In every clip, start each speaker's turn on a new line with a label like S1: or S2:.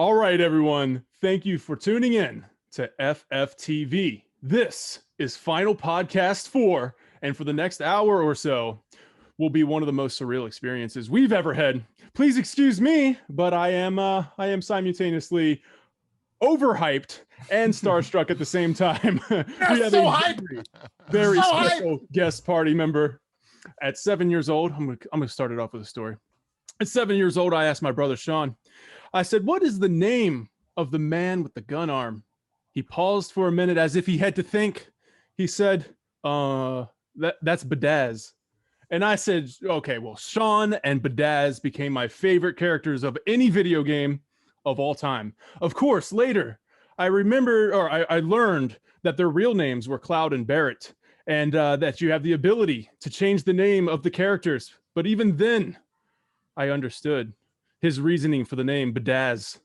S1: All right, everyone. Thank you for tuning in to FFTV. This is Final Podcast 4, and for the next hour or so, will be one of the most surreal experiences we've ever had. Please excuse me, but I am simultaneously overhyped and starstruck at the same time. We have
S2: so
S1: a
S2: hyped.
S1: very
S2: So
S1: special guest party member. At 7 years old, I'm gonna start it off with a story. At 7 years old, I asked my brother Sean. I said, "What is the name of the man with the gun arm?" He paused for a minute as if he had to think. He said, that's Badaz. And I said, okay, well, Sean and Badaz became my favorite characters of any video game of all time. Of course, later, I learned that their real names were Cloud and Barret, and that you have the ability to change the name of the characters. But even then, I understood his reasoning for the name Badaz.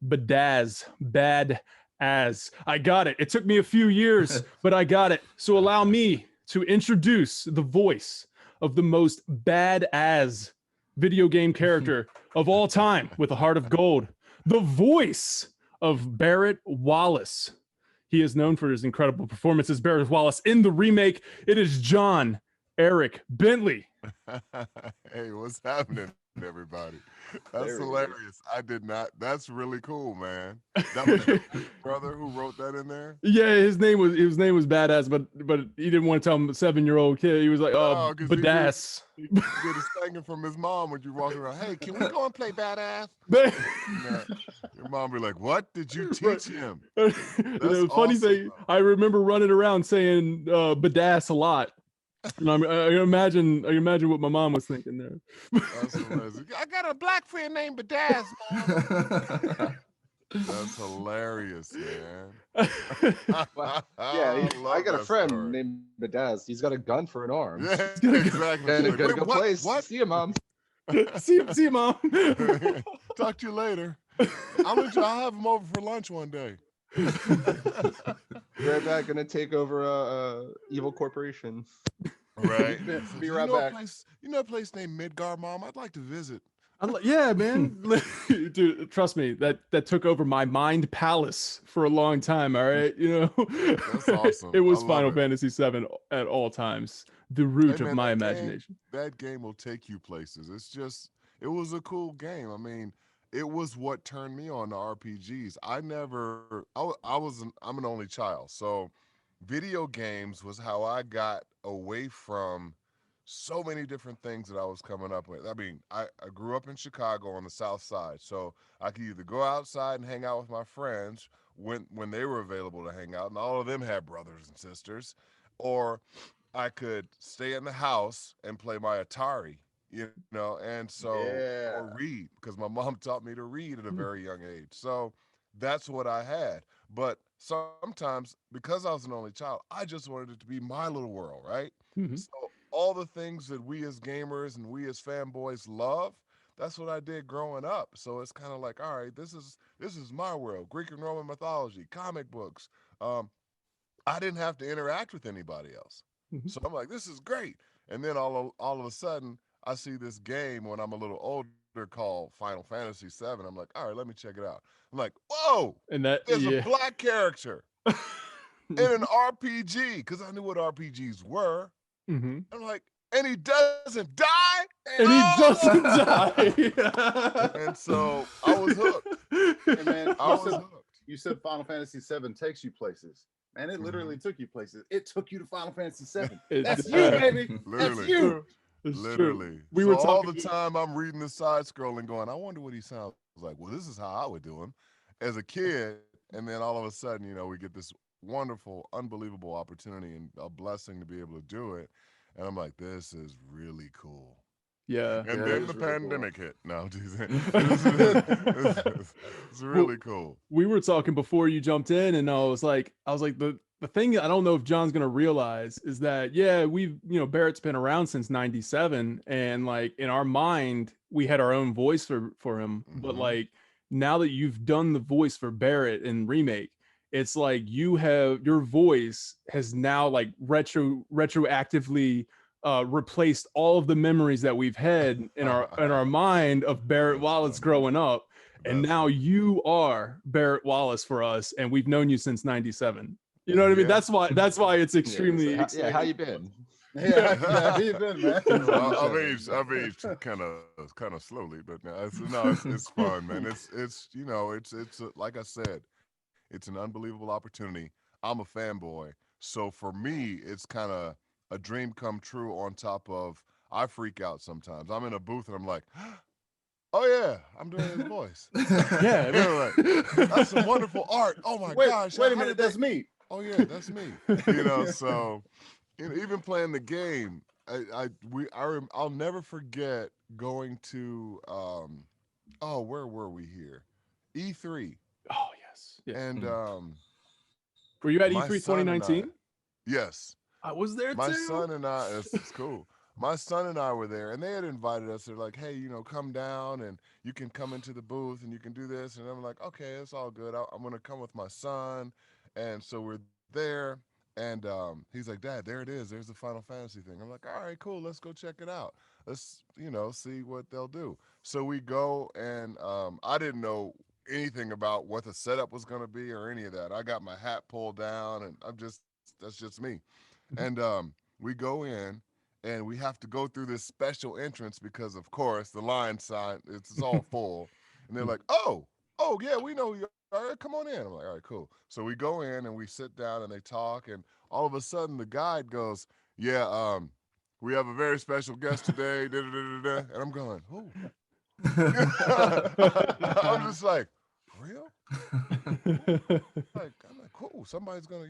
S1: Badaz. Bad as. I got it. It took me a few years, but I got it. So allow me to introduce the voice of the most badass video game character of all time with a heart of gold. The voice of Barret Wallace. He is known for his incredible performance as Barret Wallace in the remake. It is John Eric Bentley.
S3: Hey, what's happening, everybody? That's hilarious. I did not. That's really cool, man. That was your brother who wrote that in there.
S1: Yeah, his name was Badass, but he didn't want to tell him a 7-year-old kid. He was like, "Oh, Badass."
S3: He get a spanking from his mom when you walk around. Hey, can we go and play Badass? Your mom be like, "What did you teach him?"
S1: The funny
S3: awesome,
S1: thing,
S3: though.
S1: I remember running around saying Badass a lot. And I imagine what my mom was thinking there.
S3: That's hilarious. I got a black friend named Badaz, Mom. That's hilarious, man.
S2: I got a friend named Badaz. He's got a gun for an arm.
S3: Yeah, exactly.
S2: And a
S3: Like,
S2: good
S3: wait,
S1: place.
S3: What?
S2: See you, Mom.
S1: see you, Mom.
S3: Talk to you later. I'll have him over for lunch one day.
S2: Right back, gonna take over evil corporation.
S3: Right.
S2: Be right back.
S3: You know a place named Midgar, Mom? I'd like to visit.
S1: Yeah, man. Dude, trust me, that took over my mind palace for a long time. All right,
S3: That's awesome.
S1: It was Final Fantasy VII at all times, the root of my imagination.
S3: That game will take you places. It was a cool game. I mean, it was what turned me on to RPGs. I'm an only child, so video games was how I got away from so many different things that I was coming up with. I mean, I grew up in Chicago on the South Side, so I could either go outside and hang out with my friends when they were available to hang out, and all of them had brothers and sisters, or I could stay in the house and play my Atari, or read, because my mom taught me to read at a very young age. So that's what I had. But sometimes, because I was an only child, I just wanted it to be my little world, right?
S1: Mm-hmm.
S3: So all the things that we as gamers and we as fanboys love, that's what I did growing up. So it's kind of like, all right, this is my world. Greek and Roman mythology, comic books. I didn't have to interact with anybody else.
S1: Mm-hmm.
S3: So I'm like, this is great. And then all of a sudden, I see this game when I'm a little older called Final Fantasy VII. I'm like, all right, let me check it out. I'm like, whoa,
S1: and
S3: there's a black character in an RPG, because I knew what RPGs were.
S1: Mm-hmm.
S3: I'm like, and he doesn't die?
S1: And he doesn't die.
S3: And so I was hooked.
S2: Hey, man,
S3: I was hooked.
S2: You said Final Fantasy VII takes you places. Man, it literally took you places. It took you to Final Fantasy VII. That's you, baby.
S3: Literally.
S2: That's you.
S1: It's
S3: Literally.
S1: True.
S3: All the time I'm reading the side scrolling going, I wonder what he sounds like. Well, this is how I would do him as a kid. And then all of a sudden, we get this wonderful, unbelievable opportunity and a blessing to be able to do it. And I'm like, this is really cool.
S1: Yeah.
S3: And then the pandemic hit. No, it's really cool.
S1: We were talking before you jumped in, and I was like, the thing I don't know if John's gonna realize is that Barrett's been around since '97, and like in our mind we had our own voice for him, but like now that you've done the voice for Barret in Remake, it's like your voice has now like retroactively replaced all of the memories that we've had in our mind of Barret Wallace growing up. And
S3: That's
S1: now
S3: funny.
S1: you are Barret Wallace for us, and we've known you since '97. You know what I mean?
S3: Yeah.
S1: That's why it's
S4: Yeah,
S1: extremely
S4: so
S1: exciting.
S4: how you been?
S2: Yeah, how you been, man?
S3: I've aged kind of slowly, but it's fun, man. It's like I said, it's an unbelievable opportunity. I'm a fanboy, so for me, it's kind of a dream come true. On top of, I freak out sometimes. I'm in a booth and I'm like, oh yeah, I'm doing his voice.
S1: Yeah,
S3: And I'm like, that's some wonderful art. Oh my gosh,
S2: Wait a
S3: how
S2: minute,
S3: did
S2: that's
S3: they?
S2: me.
S3: Oh yeah, that's me. So even playing the game, I'll never forget going to where were we here? E3.
S1: Oh yes, yeah.
S3: And
S1: Were you at
S3: my
S1: E3
S3: son and I,
S1: 2019?
S3: yes,
S1: I was there
S3: my
S1: too.
S3: son and I, it's cool. My son and I were there, and they had invited us. They're like, "Hey, come down, and you can come into the booth, and you can do this." And I'm like, "Okay, it's all good. I'm gonna come with my son." And so we're there, and he's like, "Dad, there it is. There's the Final Fantasy thing." I'm like, "All right, cool. Let's go check it out. Let's, see what they'll do." So we go, and I didn't know anything about what the setup was gonna be or any of that. I got my hat pulled down, and that's just me. And we go in, and we have to go through this special entrance because, of course, the line sign it's all full, and they're like, "Oh yeah, we know you. All right, come on in." I'm like, "All right, cool." So we go in and we sit down and they talk, and all of a sudden the guide goes, "Yeah, we have a very special guest today." Da, da, da, da, da. And I'm going, "Who?" I'm just like, "For real?" I'm like, cool. Somebody's gonna.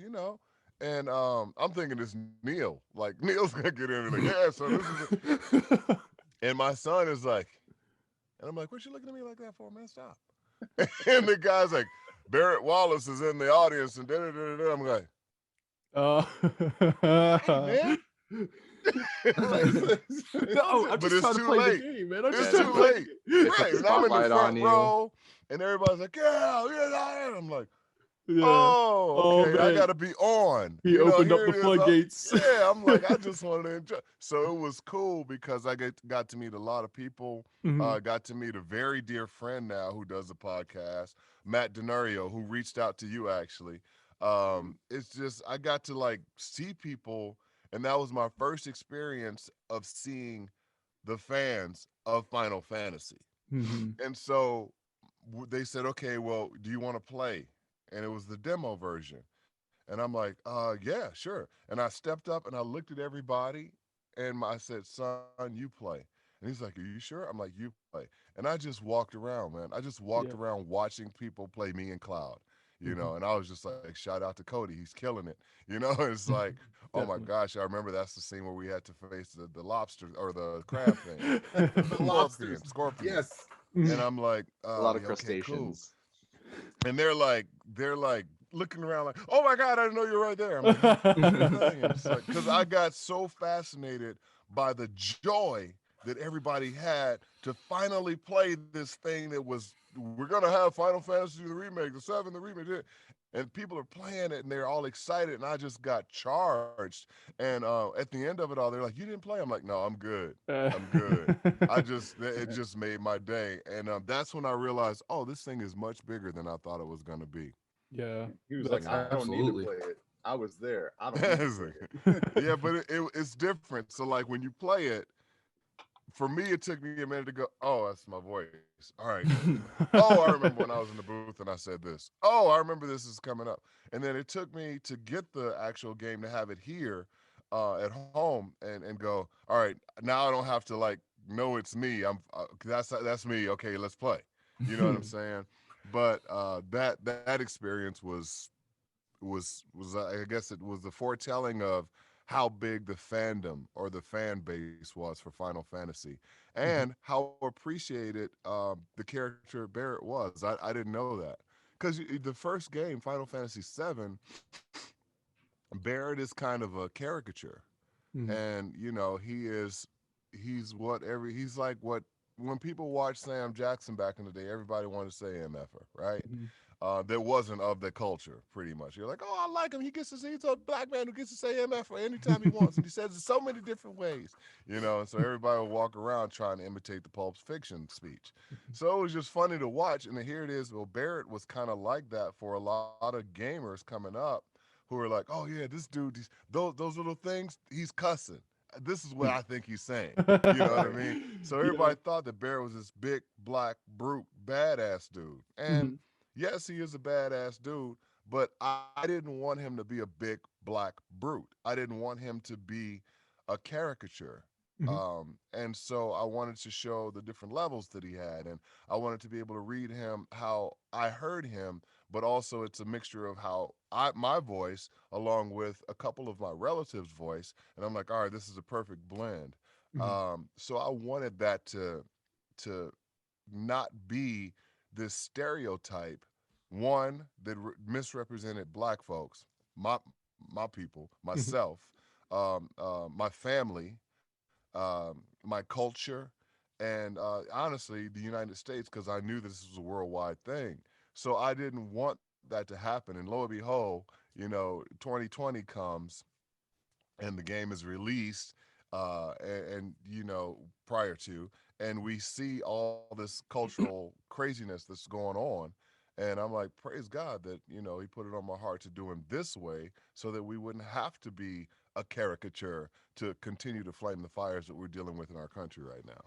S3: And I'm thinking it's Neil. Like Neil's gonna get in and like, yeah. So this is it. And my son is like, and I'm like, what you looking at me like that for, man? Stop. And the guy's like, Barret Wallace is in the audience, and da da da da. I'm like, hey man.
S1: No, I'm
S3: But
S1: just
S3: it's
S1: trying to
S3: too
S1: play
S3: late.
S1: the game, man. I'm just
S3: It's
S1: trying
S3: too
S1: to play
S3: late.
S4: They put
S3: Right.
S4: the
S3: And I'm in the
S4: spotlight on
S3: front
S4: you.
S3: row, and everybody's like, yeah, yeah. I'm like,
S1: Yeah.
S3: oh,
S1: Oh
S3: okay, I
S1: man,
S3: gotta be on.
S1: he opened up
S3: Here
S1: the
S3: it is.
S1: floodgates.
S3: Yeah, I'm like, I just wanted to enjoy. So it was cool because I got to meet a lot of people.
S1: Mhm.
S3: Got to meet a very dear friend now who does a podcast, Matt Denario, who reached out to you actually. It's just I got to like see people, and that was my first experience of seeing the fans of Final Fantasy.
S1: Mhm.
S3: And so they said, okay, well, do you want to play? And it was the demo version. And I'm like, yeah, sure. And I stepped up and I looked at everybody and I said, son, you play. And he's like, are you sure? I'm like, you play. And I just walked around, man. I just walked
S1: Yeah.
S3: around watching people play me and Cloud,
S1: Mhm.
S3: and I was just like, shout out to Cody. He's killing it. It's like, oh my
S1: Definitely.
S3: gosh, I remember that's the scene where we had to face the lobster or the crab thing.
S2: The lobsters.
S3: Scorpion.
S2: Yes.
S3: And
S1: Mhm.
S3: I'm like,
S4: A lot of
S3: yeah, okay, cool.
S4: crustaceans.
S3: And they're like looking around like, oh my God, I didn't know you were right there. I'm like, oh, dang. And it's like, because I got so fascinated by the joy that everybody had to finally play this thing that was, we're going to have Final Fantasy the remake, the 7, the remake. And people are playing it and they're all excited. And I just got charged. And at the end of it all, they're like, you didn't play? I'm like, no, I'm good. I'm good. It just made my day. And that's when I realized, oh, this thing is much bigger than I thought it was going to be.
S1: Yeah.
S2: He was
S1: That's
S2: like, I don't need to
S4: Absolutely.
S2: play it. I was there. I don't need to play it.
S3: Yeah, but it's different. So like when you play it, for me, it took me a minute to go, oh, that's my voice. All right, good. Oh, I remember when I was in the booth and I said this. Oh, I remember this is coming up. And then it took me to get the actual game to have it here at home and go, all right, now I don't have to like know it's me. That's me. Okay, let's play. You know what I'm saying? But that experience was I guess it was the foretelling of how big the fandom or the fan base was for Final Fantasy,
S1: Mhm.
S3: and how appreciated the character Barret was. I didn't know that because the first game, Final Fantasy VII, Barret is kind of a caricature,
S1: Mhm.
S3: and he's like what when people watch Sam Jackson back in the day, everybody wanted to say MFer, right?
S1: Mhm.
S3: that wasn't of the culture, pretty much. You're like, oh, I like him. He gets to say he's a black man who gets to say MF anytime he wants. And he says it so many different ways, you know. And so everybody will walk around trying to imitate the Pulp Fiction speech. So it was just funny to watch. And here it is. Well, Barrett was kind of like that for a lot of gamers coming up who are like, oh, yeah, this dude, those little things, he's cussing. This is what I think he's saying. You know what I
S1: Yeah.
S3: mean? So everybody thought that Barrett was this big, black, brute, badass dude. And
S1: Mhm.
S3: yes, he is a badass dude, but I didn't want him to be a big black brute. I didn't want him to be a caricature.
S1: Mhm.
S3: And so I wanted to show the different levels that he had, and I wanted to be able to read him how I heard him, but also it's a mixture of how my voice along with a couple of my relatives' voice, and I'm like, all right, this is a perfect blend.
S1: Mhm.
S3: So I wanted that to not be this stereotype, one that misrepresented black folks, my my people,
S1: Mhm.
S3: myself, my family, my culture, and honestly, the United States, because I knew this was a worldwide thing. So I didn't want that to happen. And lo and behold, 2020 comes and the game is released and prior to, and we see all this cultural craziness that's going on, and I'm like, praise God that he put it on my heart to do him this way so that we wouldn't have to be a caricature to continue to flame the fires that we're dealing with in our country right now.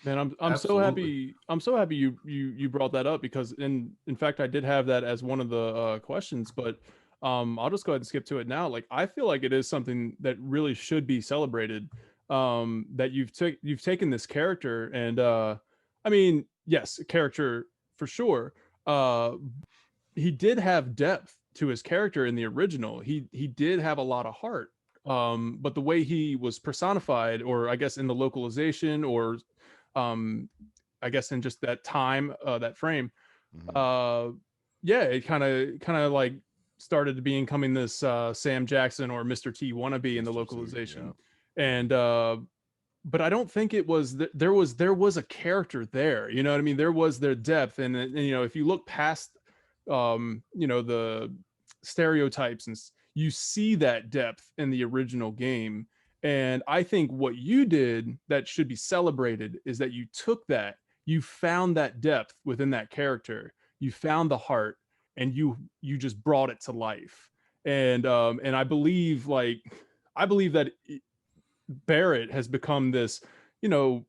S1: Man, I'm so
S2: Absolutely.
S1: happy. I'm so happy you brought that up because in fact I did have that as one of the questions, but I'll just go ahead and skip to it now. Like I feel like it is something that really should be celebrated. That you've taken this character and I mean, yes, a character for sure. Uh, he did have depth to his character in the original. He did have a lot of heart. But the way he was personified, or I guess in the localization, or um, I guess in just that time, that frame,
S3: Hmm.
S1: uh, yeah, it kind of like started to becoming this Sam Jackson or Mr. T wannabe in the
S3: Mr. T, yeah.
S1: localization,
S3: Hmm.
S1: and but I don't think it was there was a character there. You know what I mean? There was their depth, and if you look past the stereotypes and you see that depth in the original game. And I think what you did that should be celebrated is that you took that, you found that depth within that character, you found the heart, and you just brought it to life. And I believe that Barrett has become this, you know,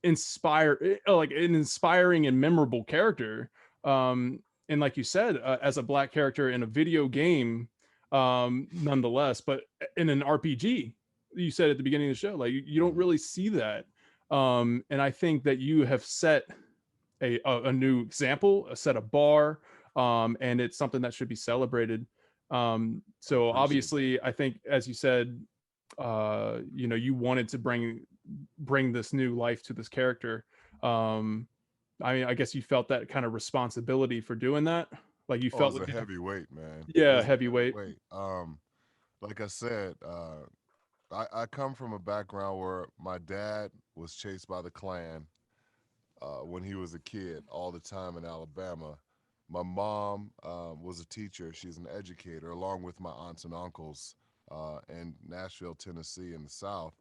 S1: like an inspiring and memorable character. And like you said, as a black character in a video game, nonetheless, but in an RPG, you said at the beginning of the show, like you don't
S3: Hmm.
S1: really see that. And I think that you have set a new example, set a bar, and it's something that should be celebrated.
S3: I
S1: So
S3: appreciate that.
S1: obviously, I think, as you said, you wanted to bring this new life to this character. um I mean, I guess you felt that kind of responsibility for doing that, like you
S3: Oh,
S1: felt
S3: it's a
S1: like,
S3: heavy weight, man.
S1: yeah,
S3: It's a heavy
S1: heavyweight.
S3: weight. Like I said, I come from a background where my dad was chased by the Klan when he was a kid all the time in Alabama. My mom was a teacher. She's an educator, along with my aunts and uncles in Nashville, Tennessee, in the South.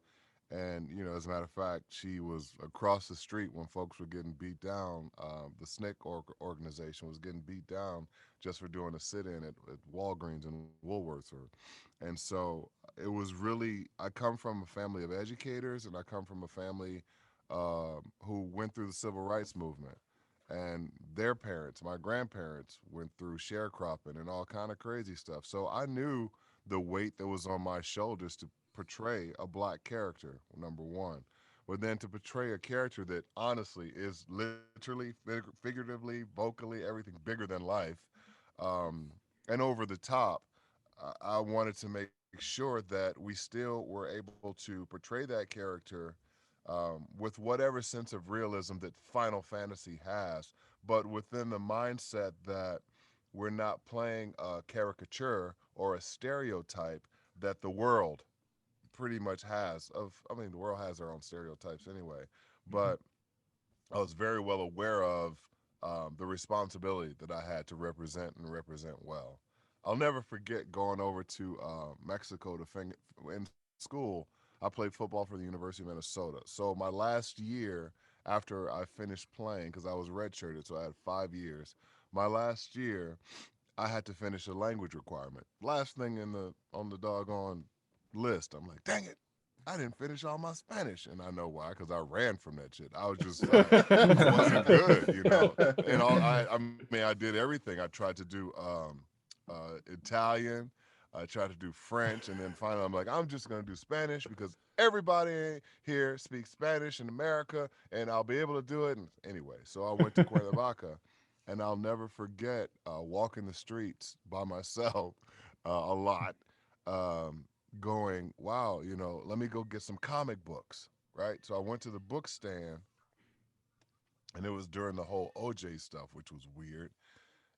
S3: And as a matter of fact, she was across the street when folks were getting beat down. The organization was getting beat down just for doing a sit-in at Walgreens and Woolworths. And so it was really. I come from a family of educators, and I come from a family who went through the civil rights movement, and their parents, my grandparents, went through sharecropping and all kind of crazy stuff. So I knew the weight that was on my shoulders to portray a black character, number one. But then to portray a character that honestly is literally, figuratively, vocally, everything bigger than life, um, and over the top, I wanted to make sure that we still were able to portray that character with whatever sense of realism that Final Fantasy has, but within the mindset that we're not playing a caricature or a stereotype that the world pretty much has of. I mean, the world has their own stereotypes anyway,
S1: Mhm.
S3: but I was very well aware of the responsibility that I had to represent and represent well. I'll never forget going over to Mexico in school. I played football for the University of Minnesota. So my last year after I finished playing, because I was redshirted, so I had 5 years. My last year, I had to finish a language requirement. Last thing on the doggone list. I'm like, dang it, I didn't finish all my Spanish, and I know why, because I ran from that shit. I was just I wasn't good, you know. And I mean, I did everything. I tried to do Italian. I tried to do French, and then finally I'm like, I'm just gonna do Spanish because everybody here speaks Spanish in America, and I'll be able to do it. And anyway, so I went to Cuernavaca, and I'll never forget walking the streets by myself a lot, um, going, wow, you know, let me go get some comic books, right? So I went to the book stand, and it was during the whole OJ stuff, which was weird.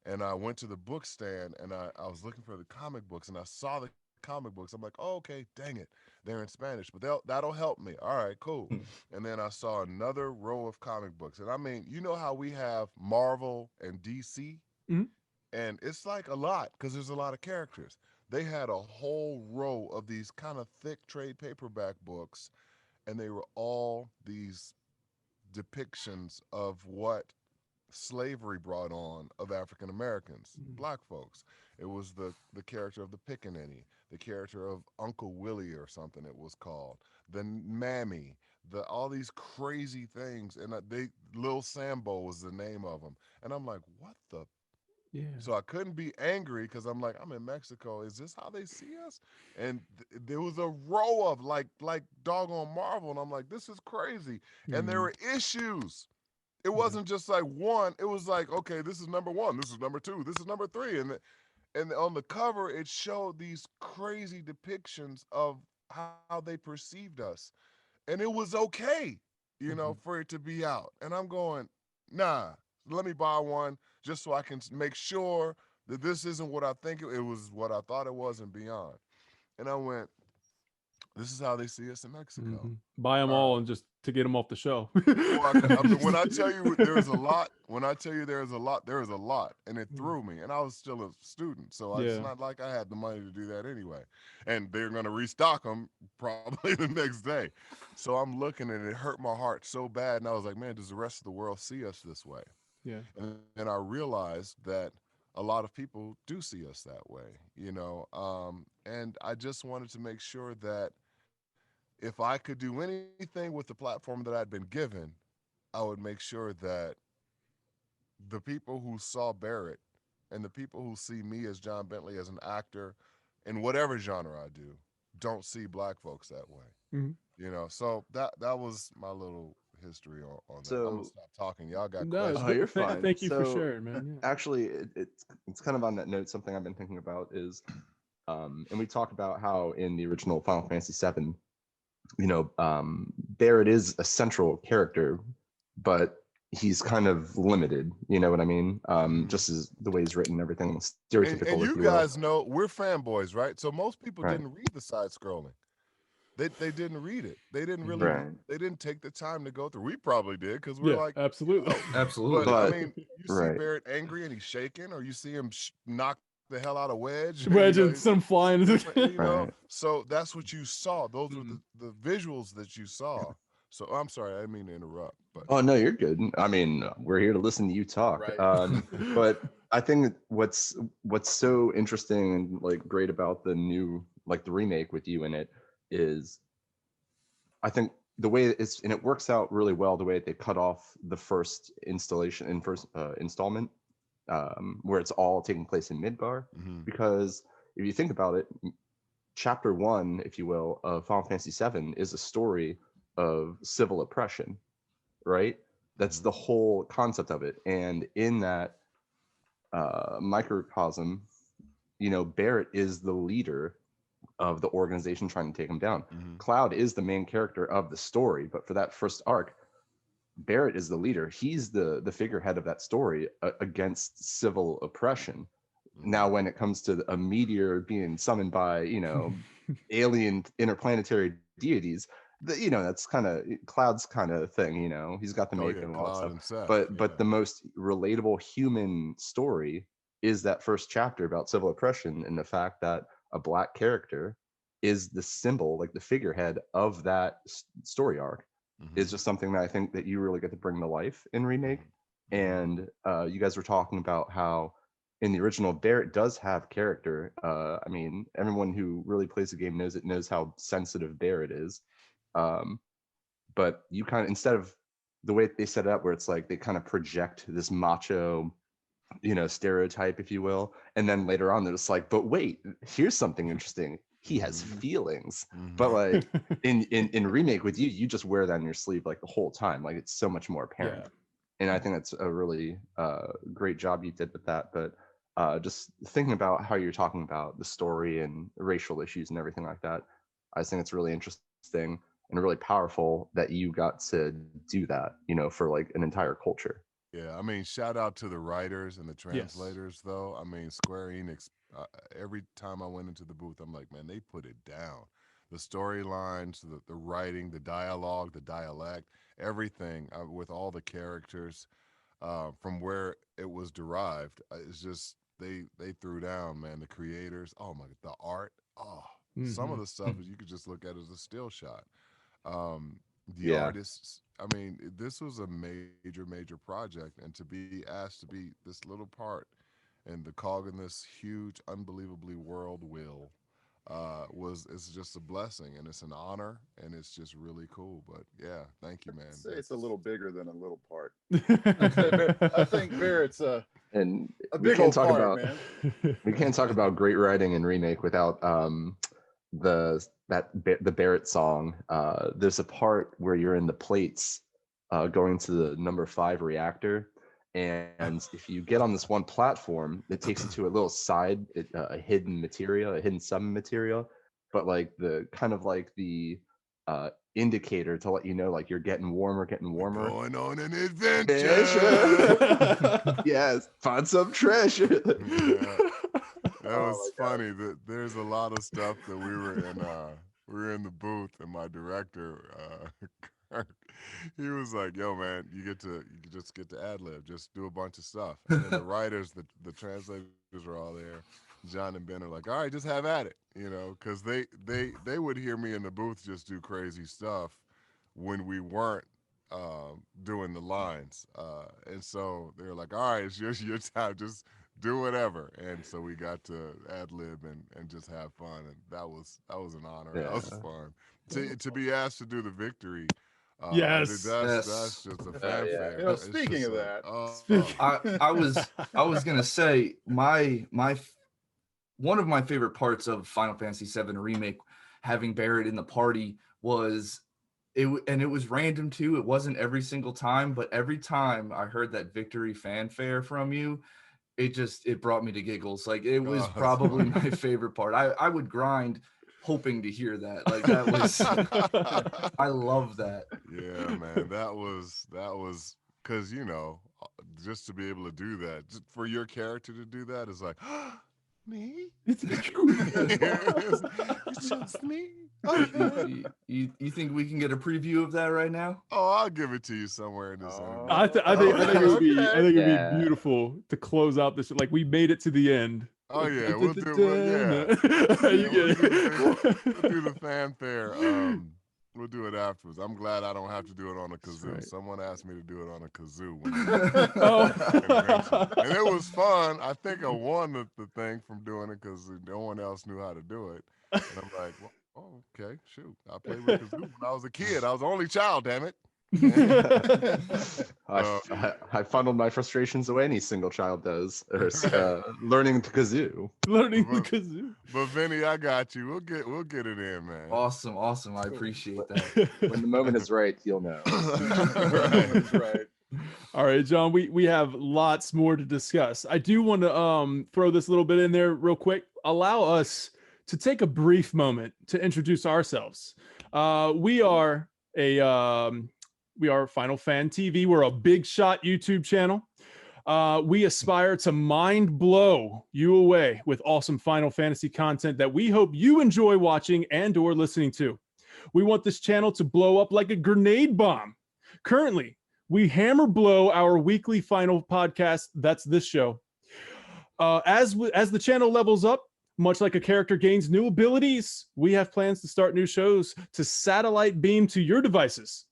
S3: And I went to the book stand, and I was looking for the comic books, and I saw the comic books. I'm like, oh, okay, dang it, they're in Spanish, but that'll help me. All right, cool. And then I saw another row of comic books, and I mean, you know how we have Marvel and DC,
S1: Mhm.
S3: and it's like a lot because there's a lot of characters. They had a whole row of these kind of thick trade paperback books, and they were all these depictions of what slavery brought on of African Americans, black folks. It was the character of the Pickaninny, the character of Uncle Willie or something it was called, the Mammy, the all these crazy things, and they Lil Sambo was the name of them, and I'm like, what the.
S1: Yeah.
S3: So I couldn't be angry because I'm like, I'm in Mexico. Is this how they see us? And there was a row of like doggone Marvel, and I'm like, this is crazy. And there
S1: Mhm.
S3: were issues. It
S1: Yeah.
S3: wasn't just like one. It was like, okay, this is number one, this is number two, this is number three, and on the cover it showed these crazy depictions of how they perceived us, and it was okay, you know,
S1: Mhm.
S3: for it to be out. And I'm going, nah, let me buy one just so I can make sure that this isn't what I think it was, what I thought it was, and beyond. And I went, this is how they see us in Mexico.
S1: Buy them
S3: All right.
S1: all and just to get them off the shelf.
S3: Well, I mean, when I tell you there's a lot, when I tell you there's a lot, there is a lot, and it threw me. And I was still a student, so it's
S1: Yeah.
S3: not like I had the money to do that anyway. And they're gonna restock them probably the next day. So I'm looking, and it hurt my heart so bad. And I was like, man, does the rest of the world see us this way?
S1: Yeah.
S3: And then I realized that a lot of people do see us that way, you know. And I just wanted to make sure that if I could do anything with the platform that I'd been given, I would make sure that the people who saw Barrett and the people who see me as John Bentley as an actor in whatever genre I do don't see black folks that way.
S1: Mhm.
S3: You know, so that was my little history on that. I'm gonna
S4: So,
S3: stop talking. Y'all got
S1: No, it's
S4: oh,
S3: questions?
S1: good.
S4: you're fine.
S1: Thank you for
S4: So,
S1: sharing, man.
S4: actually, it's kind of on that note. Something I've been thinking about is, and we talk about how in the original Final Fantasy VII, Barret is a central character, but he's kind of limited. You know what I mean? Just as the way he's written, and everything
S3: And
S4: stereotypical, if
S3: you
S4: you will.
S3: guys know we're fanboys, right? So most people
S4: Right.
S3: didn't read the side scrolling. They didn't read it. They didn't really.
S4: Right.
S3: They didn't take the time to go through. We probably did because we're
S1: Yeah,
S3: like,
S1: absolutely.
S5: Absolutely.
S3: But I
S4: But
S3: mean, you see
S4: right.
S3: Barrett angry and he's shaking, or you see him knock the hell out of Wedge.
S1: Wedge and some flying.
S3: You know,
S4: Right.
S3: so that's what you saw. Those were
S5: Mhm.
S3: the visuals that you saw. So I'm sorry, I didn't mean to interrupt, but
S4: Oh no, you're good. I mean, we're here to listen to you talk.
S3: Right.
S4: But I think what's so interesting and like great about the new, like the remake with you in it, is I think the way it's, and it works out really well, the way they cut off the first installation and first installment, where it's all taking place in Midgar.
S3: Mhm.
S4: Because if you think about it, chapter one, if you will, of Final Fantasy VII is a story of civil oppression, right? That's the whole concept of it. And in that microcosm, Barrett is the leader of the organization trying to take him down.
S3: Mhm.
S4: Cloud is the main character of the story, but for that first arc, Barrett is the leader. He's the figurehead of that story against civil oppression. Now, when it comes to a meteor being summoned by, alien interplanetary deities, you know, that's kind of Cloud's kind of thing. You know, he's got the
S3: Oh
S4: make
S3: yeah,
S4: and all that
S3: Cloud
S4: stuff.
S3: and Seth.
S4: But the most relatable human story is that first chapter about civil oppression and the fact that a Black character is the symbol, like the figurehead of that story arc. Is just something that I think that you really get to bring to life in Remake. And you guys were talking about how in the original Barret does have character. I mean, everyone who really plays the game knows how sensitive Barret is. But you kind of, instead of the way they set it up where it's like they kind of project this macho, you know, stereotype, if you will, and then later on they're just like, but wait, here's something interesting, he has feelings. But like in Remake with you, you just wear that on your sleeve like the whole time, like it's so much more apparent. And I think that's a really great job you did with that. But just thinking about how you're talking about the story and racial issues and everything like that, I just think it's really interesting and really powerful that you got to do that, you know, for like an entire culture.
S3: Yeah, I mean, shout out to the writers and the translators, though. I mean, Square Enix, every time I went into the booth, I'm like, man, they put it down. The storylines, the writing, the dialogue, the dialect, everything with all the characters from where it was derived. It's just, they threw down, man. The creators, oh my, the art, oh, some of the stuff you could just look at as a still shot. The artists, I mean, this was a major project, and to be asked to be this little part and the cog in this huge, unbelievably world wheel it's just a blessing, and it's an honor, and it's just really cool. But yeah, thank you, man.
S2: Say it's a little bigger than a little part. I think Barrett's
S4: and
S2: a big old part, man.
S4: We can't talk about great writing in Remake without the Barret song. There's a part where you're in the plates going to the number 5 reactor, and if you get on this one platform, it takes you to a little side, a hidden material, a hidden sub material, but like the kind of like the indicator to let you know like you're getting warmer.
S3: Going on an adventure.
S4: Yes, find some treasure.
S3: That was funny. That there's a lot of stuff that we were in the booth, and my director, Kirk, he was like, "Yo, man, you just get to ad lib, just do a bunch of stuff." And then the writers, the translators were all there. John and Ben are like, "All right, just have at it," you know, because they would hear me in the booth just do crazy stuff when we weren't doing the lines, and so they were like, "All right, it's just your time, just do whatever." And so we got to ad lib and just have fun, and that was an honor. That was fun to be asked to do the victory.
S1: Yes.
S3: That's just a fanfare.
S2: You know, speaking of that,
S5: I was gonna say my one of my favorite parts of Final Fantasy VII Remake, having Barret in the party, was it was random too. It wasn't every single time, but every time I heard that victory fanfare from you, it brought me to giggles. Like it was probably my favorite part. I would grind hoping to hear that. Like that was I love that.
S3: Yeah, man. That was because, you know, just to be able to do that, just for your character to do that is like, me?
S1: It's true.
S3: It's just me.
S5: You think we can get a preview of that right now?
S3: Oh, I'll give it to you somewhere in this interview.
S1: I think it would be beautiful to close out this. Like we made it to the end.
S3: Oh yeah, we'll do the fanfare. We'll do it afterwards. I'm glad I don't have to do it on a kazoo. Right. Someone asked me to do it on a kazoo. And it was fun. I think I won the thing from doing it because no one else knew how to do it. And I'm like, well, oh, okay, shoot. I played with kazoo when I was a kid. I was the only child, damn it.
S4: I funneled my frustrations away. Any single child does. Learning the kazoo.
S3: But Vinny, I got you. We'll get it in, man.
S5: Awesome. I appreciate that.
S4: When the moment is right, you'll know.
S2: Right.
S1: All right, John. We have lots more to discuss. I do want to throw this little bit in there real quick. Allow us to take a brief moment to introduce ourselves. We are Final Fan TV. We're a big shot YouTube channel. We aspire to mind blow you away with awesome Final Fantasy content that we hope you enjoy watching and or listening to. We want this channel to blow up like a grenade bomb. Currently, we hammer blow our weekly final podcast. That's this show. As the channel levels up, much like a character gains new abilities, we have plans to start new shows to satellite beam to your devices,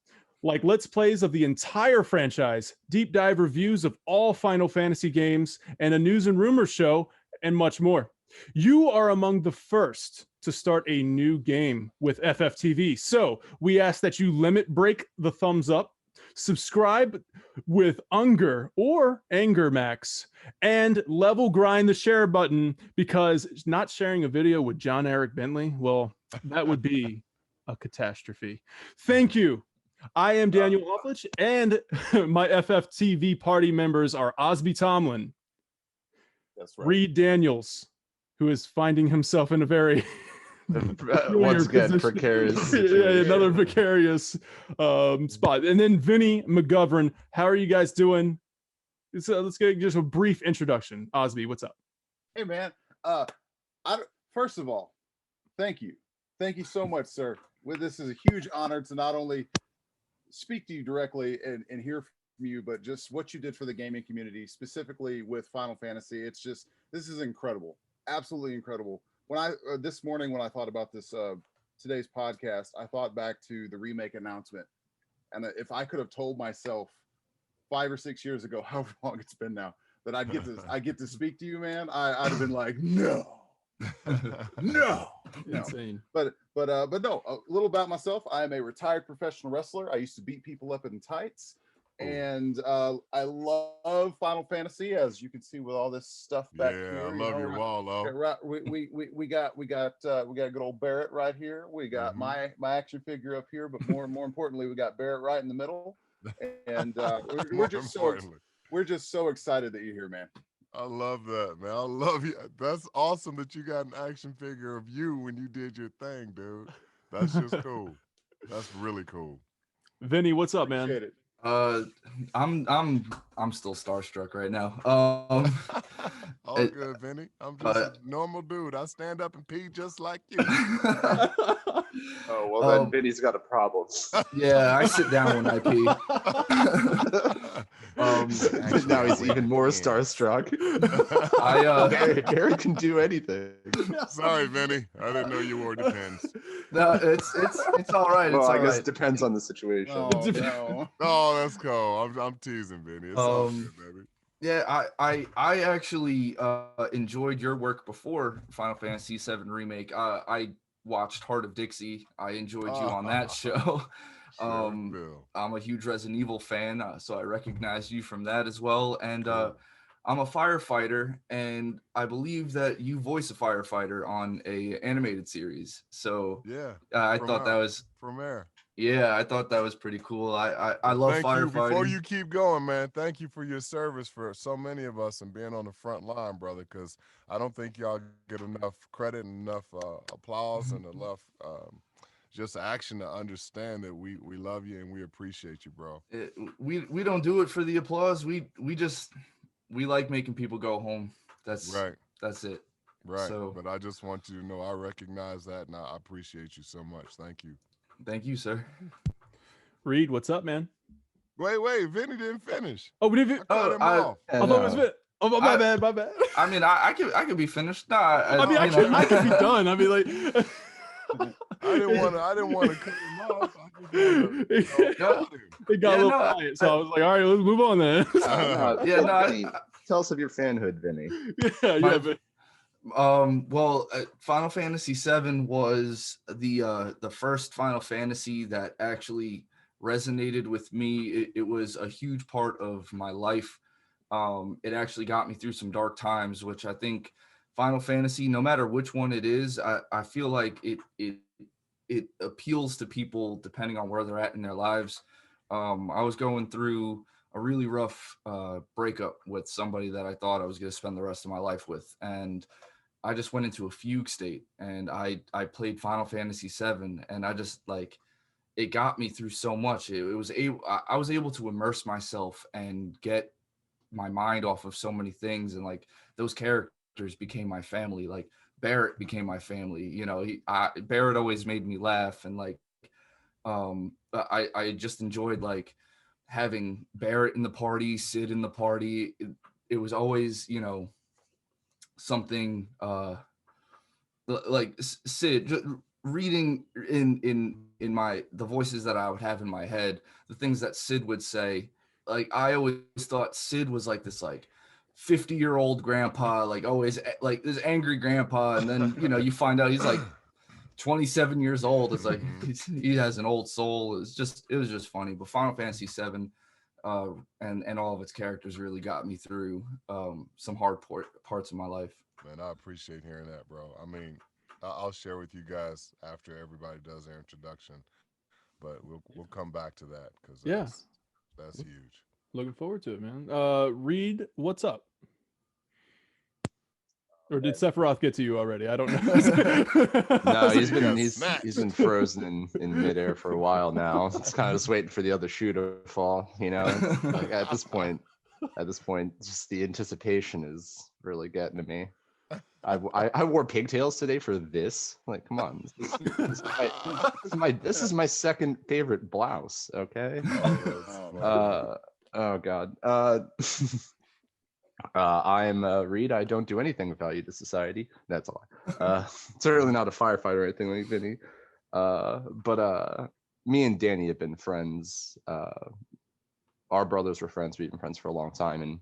S1: like Let's Plays of the entire franchise, deep dive reviews of all Final Fantasy games, and a news and rumors show, and much more. You are among the first to start a new game with FFTV. So we ask that you break the thumbs up, subscribe with Unger or Anger Max, and level grind the share button, because not sharing a video with John Eric Bentley, well, that would be a catastrophe. Thank you. I am Daniel Hofflich, and my FFTV party members are Osby Tomlin,
S2: That's right.
S1: Reed Daniels, who is finding himself in a very
S4: once again precarious
S1: another precarious spot, and then Vinny McGovern. How are you guys doing? So let's get just a brief introduction. Osby, what's up?
S2: Hey man, first of all, thank you so much, sir. This is a huge honor to not only speak to you directly and hear from you, but just what you did for the gaming community, specifically with Final Fantasy. It's just, this is incredible, absolutely incredible. When I this morning, when I thought about this today's podcast, I thought back to the remake announcement, and if I could have told myself 5 or 6 years ago, however long it's been now, that I get to speak to you, man, I'd have been like, no. No,
S1: insane.
S2: But no, a little about myself. I am a retired professional wrestler. I used to beat people up in tights, and I love Final Fantasy, as you can see with all this stuff back here.
S3: I love your wall, though.
S2: Right, we got good old Barret right here. We got my action figure up here, but more importantly, we got Barret right in the middle, and we're just so excited that you're here, man.
S3: I love that, man. I love you. That's awesome that you got an action figure of you when you did your thing, dude. That's just cool. That's really cool.
S1: Vinny, what's up, man?
S2: Appreciate it.
S5: I'm still starstruck right now.
S3: All good, Vinny. I'm just a normal dude. I stand up and pee just like you.
S4: Oh, well, then Vinny's got a problem.
S5: Yeah, I sit down when I pee.
S4: Now he's even more starstruck. Barret can do anything.
S3: Sorry, Vinny. I didn't know you wore Depends.
S5: No, it's all right.
S4: Well,
S5: it's
S4: I
S5: all
S4: guess
S5: right.
S4: it depends on the situation.
S2: Oh, no.
S3: Oh, that's cool. I'm teasing, Vinny. It's all good, baby.
S5: Yeah, I actually enjoyed your work before Final Fantasy VII Remake. I watched Heart of Dixie. I enjoyed you on that show. I'm a huge Resident Evil fan, so I recognize you from that as well. And I'm a firefighter, and I believe that you voice a firefighter on a animated series. So
S3: yeah,
S5: I thought that was
S3: from there.
S5: Yeah, I thought that was pretty cool. I love firefighting.
S3: Before you keep going, man, thank you for your service for so many of us and being on the front line, brother, because I don't think y'all get enough credit and enough applause and enough just action to understand that we love you and we appreciate you, bro.
S5: We don't do it for the applause. We like making people go home. That's right. That's it.
S3: Right.
S5: So,
S3: but I just want you to know I recognize that and I appreciate you so much. Thank you.
S5: Thank you, sir.
S1: Reed, what's up, man?
S3: Wait, Vinny didn't finish.
S1: Oh, we didn't.
S3: I thought it
S1: was Vin. Oh, my bad.
S5: I mean, I could be finished. Nah,
S1: I could be done. I mean, like,
S3: I didn't want to cut him off.
S1: It got a little quiet, so I was like, all right, let's move on then.
S4: Tell us of your fanhood, Vinny.
S5: Well, Final Fantasy VII was the first Final Fantasy that actually resonated with me. It was a huge part of my life. It actually got me through some dark times, which I think Final Fantasy, no matter which one it is, I feel like it appeals to people depending on where they're at in their lives. I was going through a really rough breakup with somebody that I thought I was going to spend the rest of my life with, and I just went into a fugue state, and I played Final Fantasy VII, and I just it got me through so much. I was able to immerse myself and get my mind off of so many things, and those characters became my family. Like Barret became my family. You know, Barret always made me laugh, and I just enjoyed like having Barret in the party, Sid in the party. It was always, you know, something like Sid reading in my the voices that I would have in my head, the things that Sid would say. Like I always thought Sid was like this like 50-year-old grandpa, like always like this angry grandpa, and then you know you find out he's like 27 years old. It's like he has an old soul. It was just funny. But Final Fantasy VII and all of its characters really got me through some hard parts of my life.
S3: Man, I appreciate hearing that, bro. I mean, I'll share with you guys after everybody does their introduction, but we'll come back to that because
S1: Yeah.
S3: that's huge.
S1: Looking forward to it, man. Reed, what's up? Or did Sephiroth get to you already? I don't know.
S4: No, he's been frozen in midair for a while now. It's kind of just waiting for the other shoe to fall. You know, like at this point, just the anticipation is really getting to me. I wore pigtails today for this. Like, come on, this is my second favorite blouse. Okay. Oh God. I'm Reed. I don't do anything of value to society. That's a lie. Certainly not a firefighter or anything like Vinny. But me and Danny have been friends. Our brothers were friends. We've been friends for a long time, and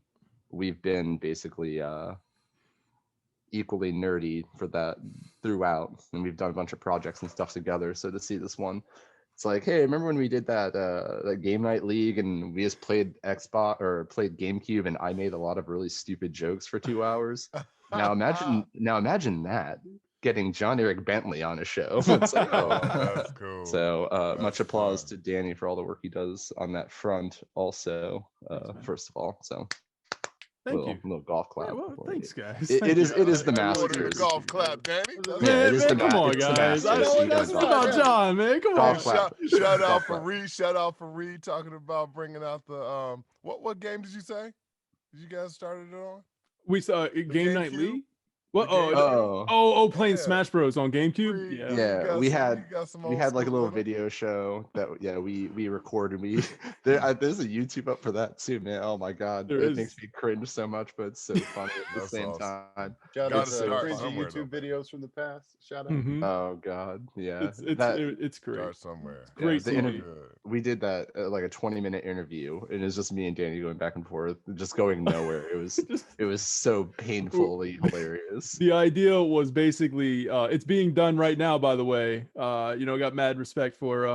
S4: we've been basically equally nerdy for that throughout. And we've done a bunch of projects and stuff together. So to see this one, it's like, hey, remember when we did that game night league and we just played Xbox or played GameCube and I made a lot of really stupid jokes for 2 hours? Now imagine that getting John Eric Bentley on a show. It's like, oh,
S3: that's cool.
S4: So
S3: That's
S4: much applause
S3: fun.
S4: to Danny for all the work he does on that front. Also, first of all, so
S1: Thank you.
S4: little golf clap.
S1: Yeah, well,
S4: before
S1: thanks,
S4: we-
S1: guys.
S4: It is the
S3: Hey,
S4: Masters.
S3: golf clap, Danny.
S4: Yeah, it is the
S1: come on,
S4: it's the
S1: guys.
S4: Masters. You
S1: That's
S4: gotta
S1: about
S4: golf.
S1: John, man. Come on.
S4: Golf clap.
S3: Shout out
S4: Golf
S3: for
S4: clap.
S3: Reed. Shout out for Reed talking about bringing out the what game did you say? Did you guys started it on?
S1: We saw Game Night
S3: GameCube?
S1: League. What?
S3: The GameCube?
S1: Playing
S3: Yeah.
S1: Smash Bros on GameCube.
S3: Reed,
S1: Yeah.
S3: you
S4: Yeah,
S3: got
S4: we
S3: some-
S4: had-
S3: you got some
S4: We
S3: old
S4: had like a
S3: school
S4: little
S3: with 'em?
S4: video show that we recorded. There's a YouTube up for that too, man. Oh my God,
S1: There
S4: it
S1: is.
S4: makes me cringe so much, but it's so funny at the
S3: That's
S4: same
S3: awesome.
S4: time.
S2: Shout
S3: Gotta
S2: out to
S3: start
S2: cringy
S3: somewhere,
S2: YouTube
S3: though.
S2: videos from the past. Shout out.
S1: Mhm.
S4: Oh God, yeah.
S1: It's great.
S3: Start somewhere.
S1: Great
S4: the
S1: TV.
S4: interview.
S3: Good.
S4: We did that like a 20-minute interview, and it's just me and Danny going back and forth, just going nowhere. It was so painfully hilarious.
S1: The idea was basically it's being done right now, by the way. Got mad respect for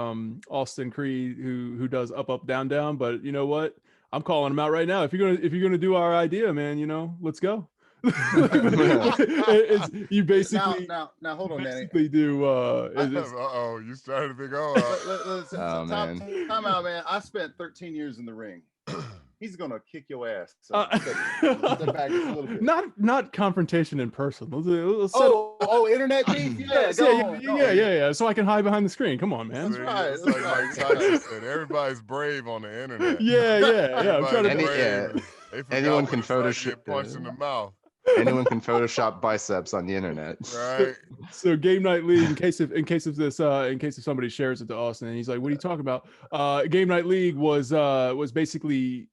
S1: Austin Creed who does Up Up Down Down, but you know what? I'm calling him out right now. If you're gonna do our idea, man, let's go. You basically
S2: Now hold on, Danny.
S1: basically do
S3: You started to think, oh,
S2: Time out, man. I spent 13 years in the ring. He's gonna kick your ass. So step back just a little bit.
S1: not confrontation in person. Let's set
S2: Internet beef? Yeah,
S1: yeah. So I can hide behind the screen. Come on, man.
S3: see,
S2: right,
S3: it's
S2: that's
S3: like
S2: right.
S3: Mike Tyson said, everybody's brave on the internet.
S1: Yeah. I'm trying to.
S3: Everybody's brave. They forgot
S4: Anyone
S3: what
S4: can
S3: it's like to
S4: Photoshop
S3: get punched in the mouth,
S4: Anyone can Photoshop biceps on the internet.
S3: right?
S1: So Game Night League, in case if somebody shares it to Austin and he's like, "What are you talking about?" Game Night League was basically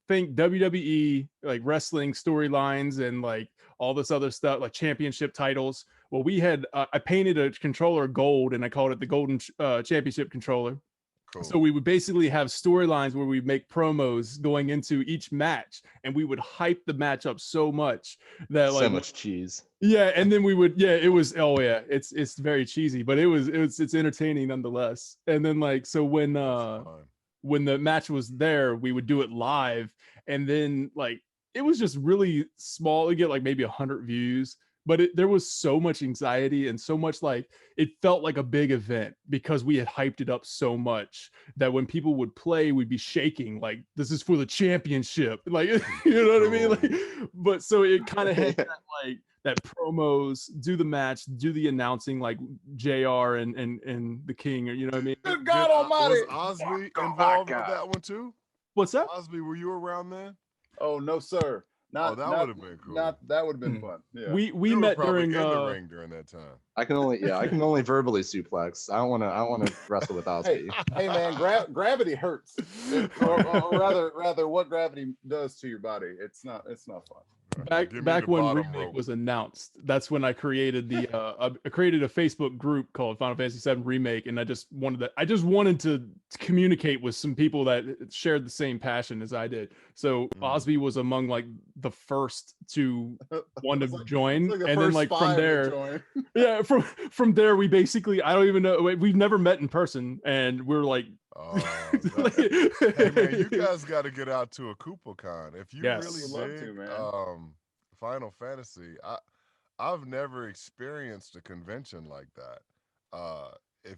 S1: think WWE, like wrestling storylines and like all this other stuff, like championship titles. Well, we had I painted a controller gold and I called it the Golden Championship controller.
S3: Cool.
S1: So we would basically have storylines where we make promos going into each match, and we would hype the match up so much that
S4: So
S1: like
S4: much cheese.
S1: yeah, and then we would it's very cheesy, but it's entertaining nonetheless. And then like so when the match was there, we would do it live, and then like it was just really small. We get like maybe 100 views, but there was so much anxiety and so much like it felt like a big event because we had hyped it up so much that when people would play, we'd be shaking like this is for the championship, like you know what I mean? Like, but so it kind of had that like that promos, do the match, do the announcing like JR and the King, or you know what I mean?
S2: Good God Almighty!
S3: Was Osby involved with that one too?
S1: What's that?
S3: Osby, were you around then?
S2: Oh no, sir. Not
S3: that
S2: not
S3: would have been cool.
S2: not that would have been
S5: Hmm.
S2: fun. Yeah.
S1: We
S3: You were
S1: met
S3: probably
S1: during
S3: in the ring during that time.
S4: I can only verbally suplex. I don't want to wrestle with
S2: Hey,
S4: Osby.
S2: hey man, gravity hurts. Or rather what gravity does to your body. It's not fun.
S3: Give me
S1: back
S3: the
S1: when
S3: bottom
S1: Remake
S3: rope.
S1: was announced, that's when I created I created a Facebook group called Final Fantasy VII Remake, and I just wanted to communicate with some people that shared the same passion as I did. So Osby was among like the first to want to
S2: It's like-
S1: join,
S2: it's like the
S1: and then
S2: first
S1: like from
S2: five to
S1: there,
S2: join.
S1: yeah, from there we basically, I don't even know, we've never met in person, and we're like,
S3: Hey man, you guys got to get out to a KoopaCon if you
S1: Yes.
S3: really
S2: Would love to,
S3: dig
S2: man.
S3: Final Fantasy. I've never experienced a convention like that. If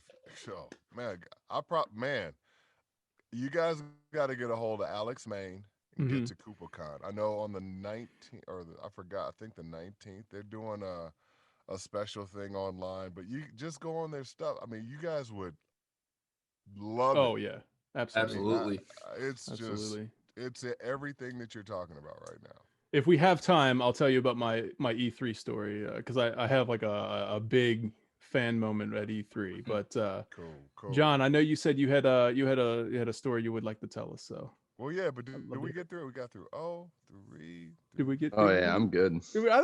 S3: oh, man, man, you guys got to get a hold of Alex Main and get
S1: Mhm.
S3: to KoopaCon. I know on the 19th I forgot. I think the 19th they're doing a special thing online, but you just go on their stuff. I mean, you guys would love it.
S1: Oh yeah,
S3: I
S1: absolutely,
S3: mean,
S5: Absolutely.
S3: it's just
S1: absolutely.
S3: it's everything that you're talking about right now.
S1: If we have time, I'll tell you about my E3 story, because I have like a big fan moment at E3. But
S3: Cool.
S1: John, I know you said you had a story you would like to tell us. So
S3: Well, yeah, but
S1: I'd
S3: did
S1: love to
S3: we
S1: hear.
S3: get through? We got through. Oh, three.
S1: Did we get?
S4: Oh yeah, I'm good.
S1: I,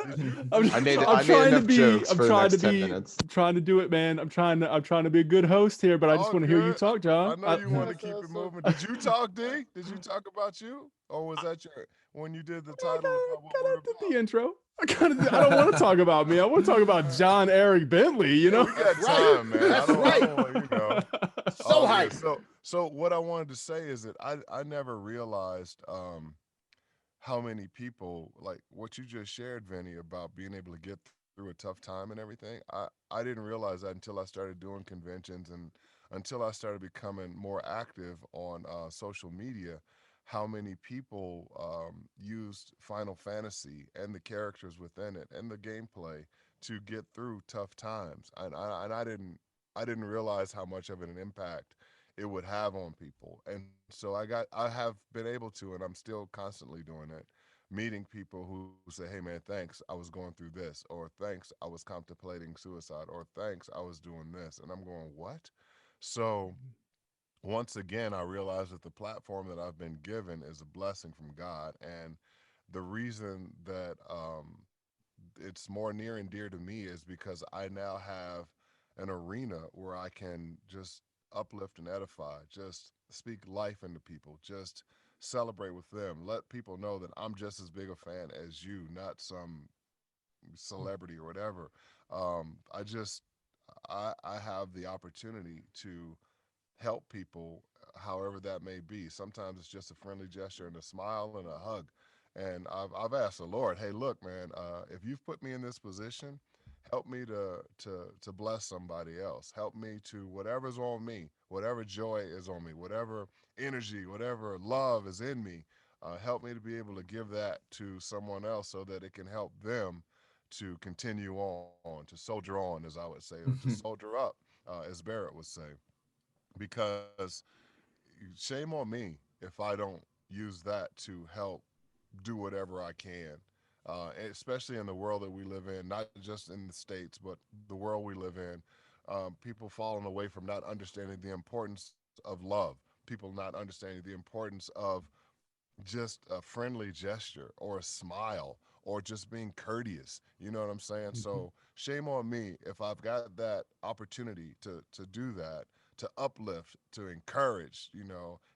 S1: I'm,
S4: I made
S1: I'm
S4: I made
S1: trying to
S4: enough
S1: be.
S4: jokes
S1: I'm
S4: for the
S1: trying to
S4: next 10
S1: be.
S4: minutes.
S1: I'm trying to do it, man. I'm trying to be a good host here, but I just
S3: All
S1: want to hear you
S3: good.
S1: talk,
S3: I
S1: John.
S3: know you want to
S2: So-
S3: keep it
S2: so-
S3: moving. Did you talk, D? Did you talk about you, or was that your when you did the
S1: I
S3: title about what we're
S1: got
S3: about?
S1: the intro. I don't want to talk about me. I want to talk about John Eric Bentley. You
S3: Yeah,
S1: know.
S3: we got
S2: That's right.
S3: time, man.
S2: That's
S3: I
S2: right.
S3: don't want
S2: So
S3: Oh yeah.
S2: hype.
S3: So what I wanted to say is that I never realized how many people like what you just shared, Vinny, about being able to get through a tough time and everything. I didn't realize that until I started doing conventions and until I started becoming more active on social media. How many people used Final Fantasy and the characters within it and the gameplay to get through tough times, and I didn't realize how much of an impact it would have on people. And so I have been able to, and I'm still constantly doing it, meeting people who say, hey man, thanks, I was going through this, or thanks, I was contemplating suicide, or thanks, I was doing this. And I'm going, what? So once again, I realize that the platform that I've been given is a blessing from God. And the reason that it's more near and dear to me is because I now have an arena where I can just uplift and edify, just speak life into people, just celebrate with them, let people know that I'm just as big a fan as you, not some celebrity or whatever. I just I have the opportunity to help people however that may be. Sometimes it's just a friendly gesture and a smile and a hug. And I've asked the Lord, hey, look, man, if you've put me in this position, help me to bless somebody else. Help me to whatever's on me, whatever joy is on me, whatever energy, whatever love is in me. Help me to be able to give that to someone else so that it can help them to continue on, to soldier on, as I would say, or to soldier up, as Barrett would say, because shame on me if I don't use that to help do whatever I can, especially in the world that we live in, not just in the States, but the world we live in. People falling away from not understanding the importance of love, people not understanding the importance of just a friendly gesture or a smile or just being courteous. You know what I'm saying?
S1: Mhm.
S3: So shame on me if I've got that opportunity to do that, to uplift, to encourage,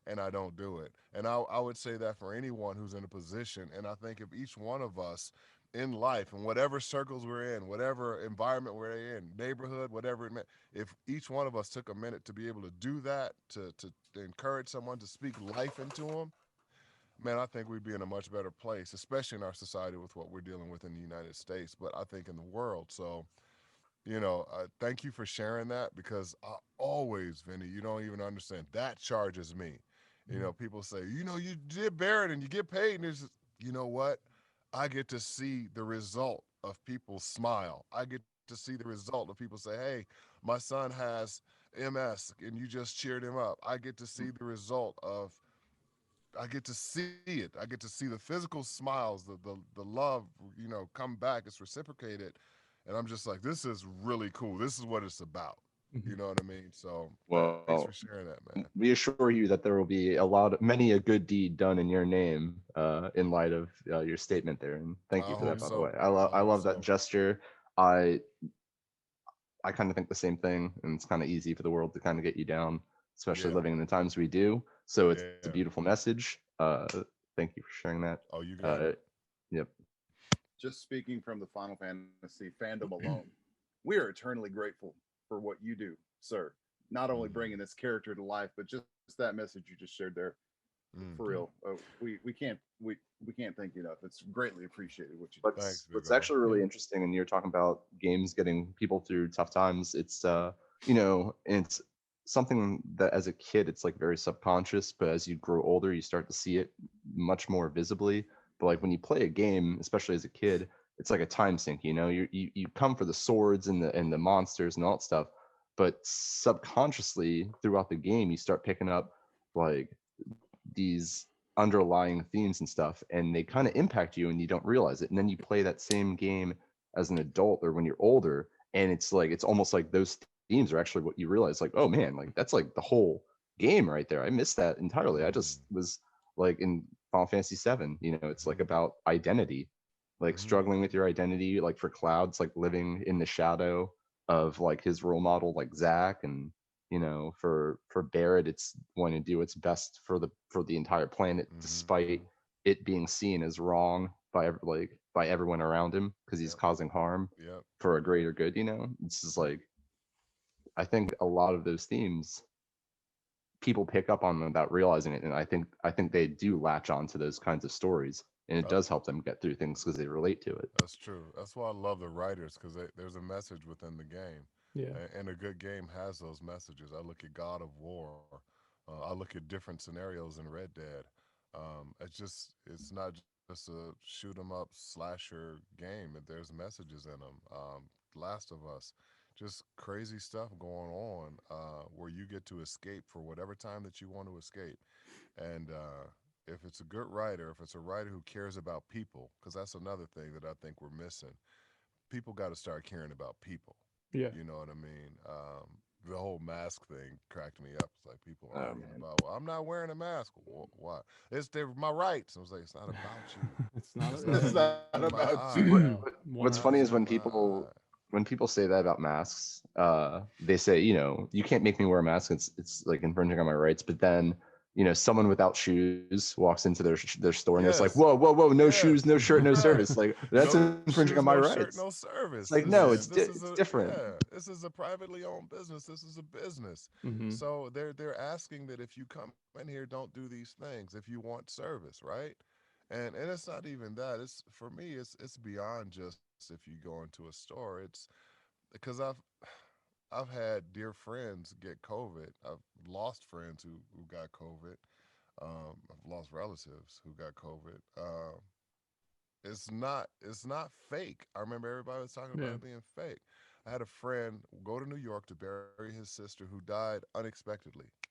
S3: and I don't do it. And I would say that for anyone who's in a position, and I think if each one of us in life and whatever circles we're in, whatever environment we're in, neighborhood, whatever it may, if each one of us took a minute to be able to do that, to encourage someone, to speak life into them, man, I think we'd be in a much better place, especially in our society with what we're dealing with in the United States, but I think in the world. So, thank you for sharing that because I always, Vinny, you don't even understand. That charges me. People say, you did Barrett and you get paid. And it's just, you know what? I get to see the result of people smile. I get to see the result of people say, hey, my son has MS and you just cheered him up. I get to see the result of I get to see it. I get to see the physical smiles, the love, come back. It's reciprocated, and I'm just like, this is really cool. This is what it's about.
S1: Mhm.
S3: You know what I mean? So thanks for
S4: Well,
S3: sharing that, man.
S4: we assure you that there will be many a good deed done in your name, in light of your statement there. And thank
S3: I
S4: you for that,
S3: hope
S4: by the
S1: Yeah.
S4: way.
S3: so.
S4: I
S3: I hope
S4: love that
S3: so.
S4: gesture. I I kind of think the same thing, and it's kind of easy for the world to kind of get you down, especially
S3: Yeah,
S4: living in the times we do. So it's a
S3: yeah.
S4: beautiful message. Thank you for sharing that.
S3: Oh, you got it.
S4: Uh, yep.
S2: Just speaking from the Final Fantasy fandom alone, we are eternally grateful for what you do, sir. Not only
S3: Hmm.
S2: bringing this character to life, but just that message you just shared there.
S3: Mm.
S2: For real, we can't thank you enough. It's greatly appreciated what you do.
S3: Thanks, Big
S4: What's
S3: O.
S4: actually really
S1: Yeah.
S4: interesting, and you're talking about games getting people through tough times. It's it's something that as a kid it's like very subconscious, but as you grow older, you start to see it much more visibly. But like when you play a game, especially as a kid, it's like a time sink. You come for the swords and the monsters and all that stuff, but subconsciously throughout the game, you start picking up like these underlying themes and stuff, and they kind of impact you and you don't realize it, and then you play that same game as an adult or when you're older, and it's almost like those themes are actually what you realize, like, oh man, like that's like the whole game right there. I missed that entirely. I just
S3: Mm.
S4: was like in Final Fantasy 7, it's like
S3: Hmm.
S4: about identity, like
S3: Hmm.
S4: struggling with your identity, like for Cloud's like living in the shadow of like his role model like Zack, and for Barret, it's wanting to do its best for the entire planet,
S3: Hmm.
S4: despite it being seen as wrong by by everyone around him because he's
S3: Yep.
S4: causing harm
S3: Yep.
S4: for a greater good. It's just like I think a lot of those themes people pick up on them without realizing it, and I think they do latch on to those kinds of stories, and it
S3: Uh,
S4: does help them get through things because they relate to it.
S3: that's true. That's why I love the writers because there's a message within the game,
S1: Yeah.
S3: and a good game has those messages. I look at God of War. I look at different scenarios in Red Dead. It's not just a shoot 'em up slasher game. There's messages in them. Last of Us, just crazy stuff going on where you get to escape for whatever time that you want to escape. And if it's a good writer, if it's a writer who cares about people, because that's another thing that I think we're missing. People got to start caring about people.
S1: Yeah.
S3: You know what I mean? The whole mask thing cracked me up. It's like people
S4: Oh
S3: arguing
S4: man.
S3: about, well, I'm not wearing a mask. Why? They're my rights. I was like, it's not about you.
S1: It's not.
S3: It's not
S2: It's
S3: in
S2: not
S3: my
S2: about
S3: eye.
S2: you.
S4: What's
S3: Not
S4: funny is
S3: in
S1: $100.
S3: my eye.
S4: when people say that about masks, they say, you can't make me wear a mask. It's like infringing on my rights. But then, someone without shoes walks into their store and it's like,
S3: Yes.
S4: whoa, whoa, whoa, no shoes,
S3: Yes.
S4: no shirt, no
S3: Right.
S4: service. Like that's
S3: No
S4: infringing on
S3: shoes,
S4: my
S3: no shirt,
S4: rights.
S3: no
S4: It's
S3: service.
S4: like, no,
S3: This is
S4: it's
S3: a
S4: different.
S3: yeah. This is a privately owned business. This is a business.
S1: Hmm.
S3: So they're asking that if you come in here, don't do these things. If you want service, right? And it's not even that. It's for me. It's beyond just if you go into a store. It's because I've had dear friends get COVID. I've lost friends who got COVID. I've lost relatives who got COVID. It's not fake. I remember everybody was talking about
S1: Yeah.
S3: it being fake. I had a friend go to New York to bury his sister who died unexpectedly,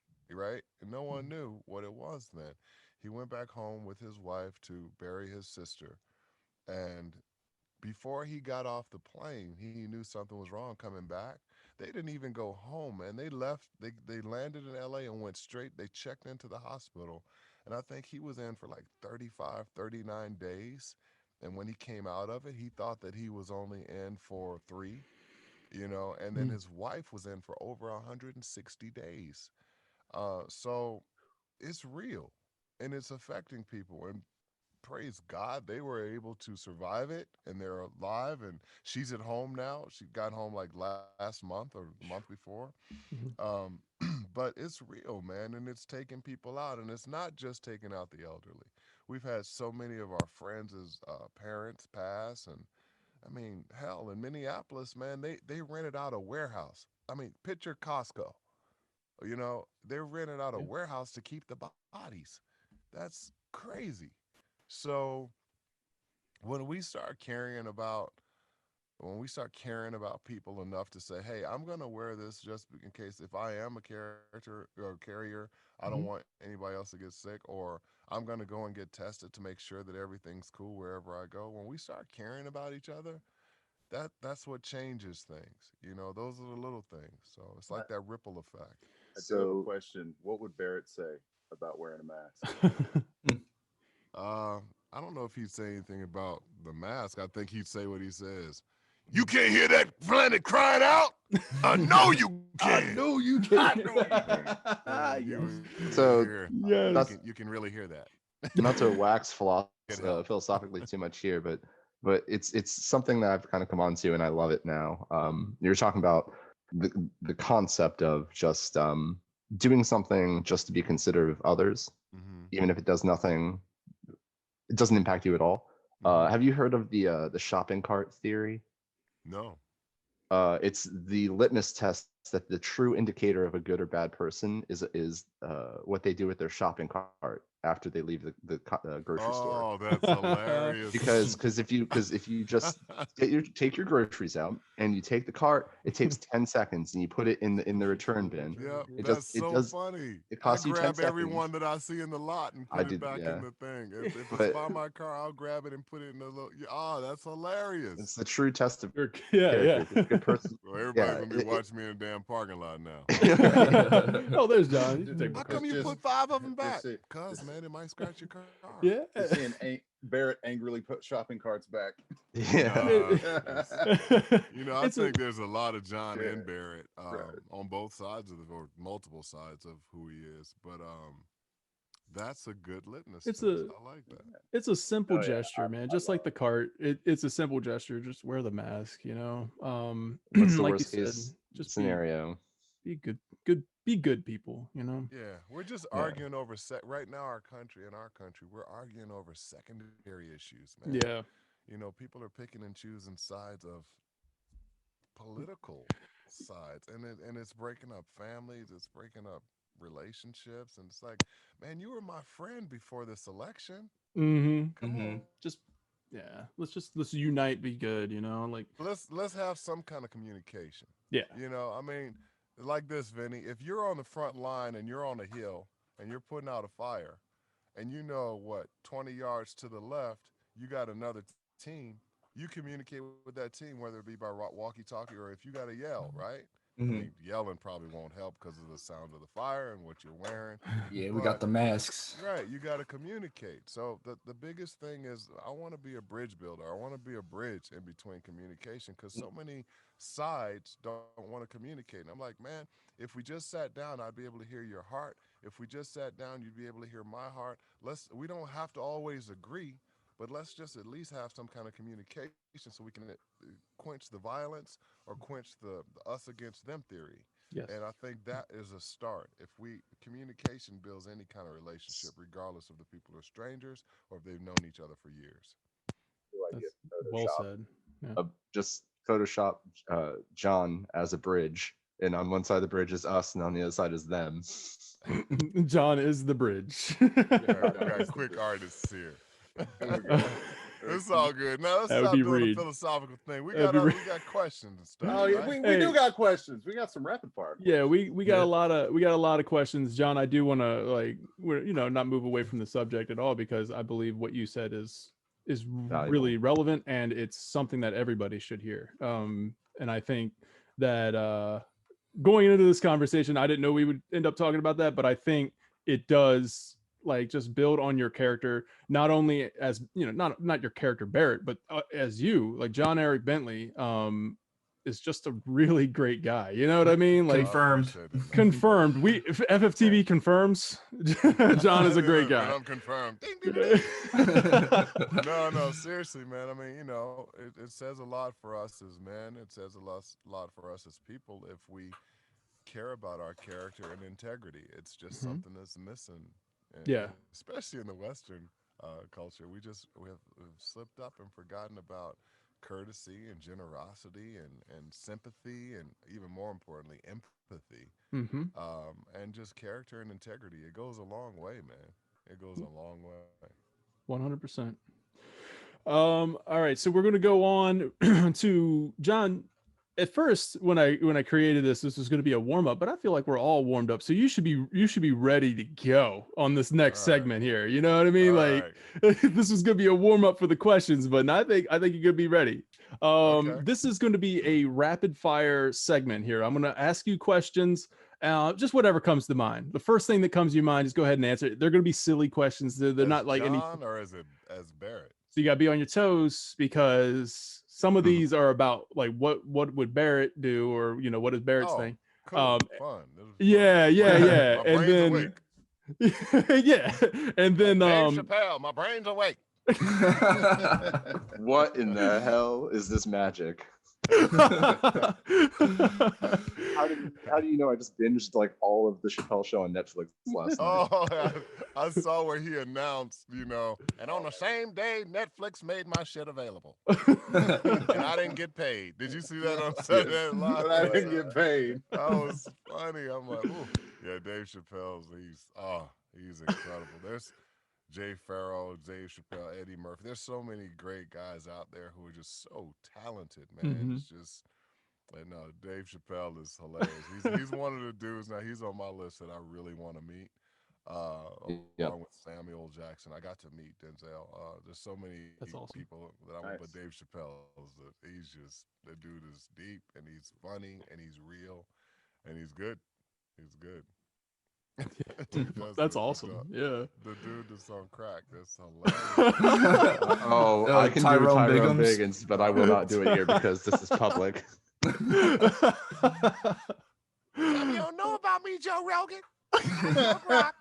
S3: right? And no one knew what it was then. He went back home with his wife to bury his sister, and before he got off the plane, he knew something was wrong coming back. They didn't even go home, and they left. They landed in LA and went straight. They checked into the hospital, and I think he was in for like 35, 39 days. And when he came out of it, he thought that he was only in for 3, and then
S1: Mm.
S3: his wife was in for over 160 days. So it's real, and it's affecting people. And praise God, they were able to survive it and they're alive. And she's at home now. She got home like last month or the month before.
S1: Mhm.
S3: Um, but it's real, man, and it's taking people out. And it's not just taking out the elderly. We've had so many of our friends as parents pass. And I mean, hell, in Minneapolis, man, they rented out a warehouse. I mean, picture Costco. They rented out a
S1: Yeah.
S3: warehouse to keep the bodies. That's crazy. So when we start caring about when we start caring about people enough to say, hey, I'm going to wear this just in case if I am a character or carrier, I don't
S1: Mhm.
S3: want anybody else to get sick, or I'm going to go and get tested to make sure that everything's cool wherever I go. When we start caring about each other, that's what changes things. Those are the little things. So it's
S2: I,
S3: like that ripple effect.
S2: I do have a
S4: So
S2: question. What would Barrett say about wearing a mask?
S3: Uh, I don't know if he'd say anything about the mask. I think he'd say what he says. You can't hear that planet crying out? I know you
S2: I
S3: can.
S2: know you
S3: I
S2: can.
S3: know you can. You
S4: so
S3: hear,
S1: Yes.
S3: you can really hear that.
S4: not to wax
S3: Good help.
S4: philosophically too much here, but it's something that I've kind of come onto and I love it now. You're talking about the concept of just doing something just to be considerate of others,
S3: Mm-hmm.
S4: even if it does nothing, it doesn't impact you at all.
S3: Mm-hmm.
S4: Have you heard of the shopping cart theory?
S3: No.
S4: It's the litmus test that the true indicator of a good or bad person is what they do with their shopping cart after they leave the grocery store.
S3: Oh, that's hilarious.
S4: Because if you just take your groceries out and you take the cart, it takes 10 seconds and you put it in the return bin.
S3: Yep,
S4: It
S3: that's
S4: it
S3: so
S4: does
S3: funny.
S4: it
S3: I
S4: costs you 10
S3: grab every
S4: seconds.
S3: one that I see in the lot and
S4: I
S3: put it
S4: did,
S3: back
S4: yeah.
S3: in the thing. If it's
S4: But
S3: by my car, I'll grab it and put it in the little. Oh, that's hilarious.
S4: it's the true test of
S1: Yeah,
S4: character.
S1: yeah.
S4: If you're a good person.
S3: Well, everybody's
S4: Yeah.
S3: gonna be watching me in a damn parking lot now.
S1: Oh, there's John. You can take my
S3: How
S1: card.
S3: come you
S2: Just-
S3: put 5 of them
S2: just
S3: back?
S2: see-
S3: Cause man, it might scratch your car.
S1: Yeah.
S2: Just seeing Barrett angrily put shopping carts back.
S4: Yeah.
S3: I
S1: It's a-
S3: think there's a lot of John
S2: Yeah.
S3: and Barrett
S2: Right.
S3: on both sides or multiple sides of who he is. But that's a good litmus
S1: It's
S3: test.
S1: a-
S3: I like that.
S1: It's a simple
S2: Oh, yeah.
S1: gesture, man. Just like the cart, it's a simple gesture. Just wear the mask, you know.
S4: What's the
S1: Like you
S4: worst
S1: said,
S4: case
S1: just
S4: scenario?
S1: be good, be good people, you know.
S3: Yeah, we're just
S4: Yeah.
S3: arguing over right now. In our country, we're arguing over secondary issues, man.
S1: Yeah,
S3: People are picking and choosing sides of political sides, and it's breaking up families. It's breaking up relationships, and it's like, man, you were my friend before this election.
S1: mm-hmm.
S3: Come on,
S1: Just yeah, let's unite, be good, you know. Like
S3: let's have some kind of communication.
S1: yeah,
S3: I mean, like this, Vinny. If you're on the front line and you're on a hill and you're putting out a fire, and 20 yards to the left, you got another team. You communicate with that team, whether it be by walkie-talkie or if you got to yell, right? I mean, yelling probably won't help because of the sound of the fire and what you're wearing.
S5: Yeah, we got the masks.
S3: Right, you got to communicate. So the biggest thing is I want to be a bridge builder. I want to be a bridge in between communication because so many sides don't want to communicate. And I'm like, man, if we just sat down, I'd be able to hear your heart. If we just sat down, you'd be able to hear my heart. We don't have to always agree, but let's just at least have some kind of communication so we can quench the violence or quench the us against them theory.
S1: yes.
S3: And I think that is a start. If communication builds any kind of relationship, regardless of the people are strangers or if they've known each other for years.
S1: That's well said. Yeah.
S4: Just Photoshop John as a bridge, and on one side of the bridge is us, and on the other side is them.
S1: John is the bridge.
S3: We got quick artists here. It's all good. Now let's
S1: That would
S3: stop
S1: be
S3: doing
S1: Reed.
S3: a philosophical thing. We
S1: That'd
S3: got
S1: be
S3: we got questions and stuff.
S2: Oh, yeah,
S3: right?
S2: we
S1: Hey.
S2: do got questions. We got some rapid fire.
S1: Yeah, we got
S5: Yeah.
S1: a lot of questions, John. I do want to not move away from the subject at all because I believe what you said is
S4: Valuable.
S1: really relevant and it's something that everybody should hear. And I think that going into this conversation, I didn't know we would end up talking about that, but I think it does like just build on your character, not only as not your character Barrett, but as you, like John Eric Bentley. Is just a really great guy. You know what I mean? Like
S5: Confirmed.
S3: I appreciate it, man.
S1: confirmed. FFTV confirms. John is a great
S3: Man,
S1: guy.
S3: I'm confirmed. Ding, ding, ding. No, seriously, man. I mean, it says a lot for us as men. It says a lot for us as people if we care about our character and integrity. It's just something that's missing.
S1: Yeah.
S3: Especially in the Western culture, we've slipped up and forgotten about courtesy and generosity and sympathy and even more importantly empathy
S1: Mm-hmm.
S3: and just character and integrity. It goes a long way, man. It goes a long way.
S1: 100%. All right, so we're gonna go on to John. At first, when I created this was going to be a warm up, but I feel like we're all warmed up, so you should be ready to go on this next
S3: All right.
S1: segment here. You know what I mean?
S3: All
S1: Like
S3: right.
S1: this is going to be a warm up for the questions, but I think you're going to be ready.
S3: Okay.
S1: This is going to be a rapid fire segment here. I'm going to ask you questions. Just whatever comes to mind. The first thing that comes to your mind, just go ahead and answer it. They're going to be silly questions. They're
S3: As
S1: not like any.
S3: John or is it as Barret?
S1: So you got to be on your toes because some of these are about like what would Barret do, or you know, what is Barret's
S3: Oh,
S1: thing.
S3: cool. Fun. This is
S1: Yeah,
S3: fun.
S1: yeah.
S3: My
S1: And
S3: brain's
S1: then
S3: awake.
S1: yeah. And then
S3: Dave Chappelle, my brain's awake.
S4: What in the hell is this magic? How do you know I just binged like all of the Chappelle Show on Netflix last night?
S3: Oh, I saw where he announced, you know, and on the same day, Netflix made my shit available. And I didn't get paid. Did you see that on Saturday Night Live?
S2: But I didn't get paid.
S3: That was funny. I'm like, ooh. Yeah, Dave Chappelle's, he's incredible. There's Jay Farrell, Dave Chappelle, Eddie Murphy. There's so many great guys out there who are just so talented, man.
S1: Mhm.
S3: It's just, and no, Dave Chappelle is hilarious. He's one of the dudes now. He's on my list that I really want to meet.
S4: Yep.
S3: Along with Samuel Jackson, I got to meet Denzel. There's so many
S1: That's awesome.
S3: people that I want, but
S2: Nice.
S3: Dave Chappelle the dude is deep and he's funny and he's real and he's good. He's good.
S1: That's awesome. Yeah.
S3: The dude that's on crack. That's hilarious.
S4: Oh, I can do
S5: Tyrone
S4: Tyrone
S5: Biggums.
S4: Biggins, but I will not do it here because this is public.
S3: You don't know about me, Joe Rogan. I'm on crack.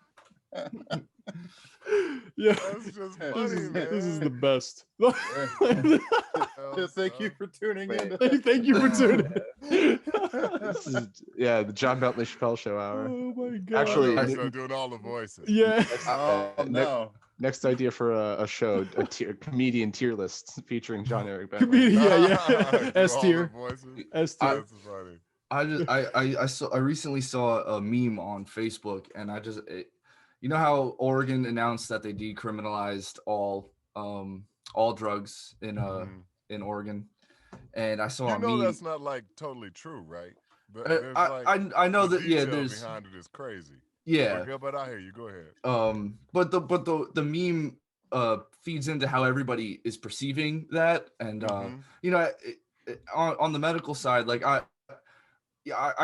S1: Yeah.
S3: That's just
S2: This
S3: funny,
S2: is-
S3: man.
S1: This is the best.
S2: Thank you for tuning in.
S1: Thank you for tuning in.
S4: This is the John Bentley Chappelle Show hour.
S1: Oh my god.
S4: Actually,
S3: I start doing all the voices.
S1: Yeah.
S2: Oh no.
S4: Next idea for a show, comedian tier list featuring John Eric Bentley.
S1: Comedian, yeah.
S3: Do
S1: S
S3: all the
S1: tier.
S3: voices.
S1: S tier.
S3: That's funny.
S5: I recently saw a meme on Facebook, and you know how Oregon announced that they decriminalized all drugs in Oregon, and I saw
S3: You
S5: a
S3: know
S5: meme.
S3: that's not like totally true, right? But there's,
S5: I know
S3: the
S5: that yeah,
S3: detail
S5: there's
S3: behind it is crazy.
S5: yeah.
S3: But I hear you. Go ahead.
S5: But the meme feeds into how everybody is perceiving that, and
S3: Mhm.
S5: you know, on the medical side, like I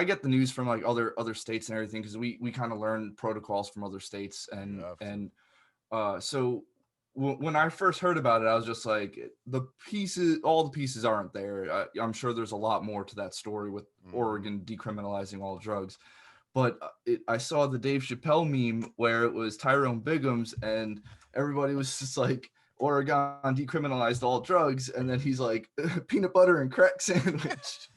S5: get the news from like other states and everything, because we kind of learn protocols from other states, and
S3: Yeah,
S5: so when I first heard about it, I was just like, all the pieces aren't there. I'm sure there's a lot more to that story with
S3: Mhm.
S5: Oregon decriminalizing all drugs. But I saw the Dave Chappelle meme where it was Tyrone Biggums, and everybody was just like, Oregon decriminalized all drugs, and then he's like, peanut butter and crack sandwich.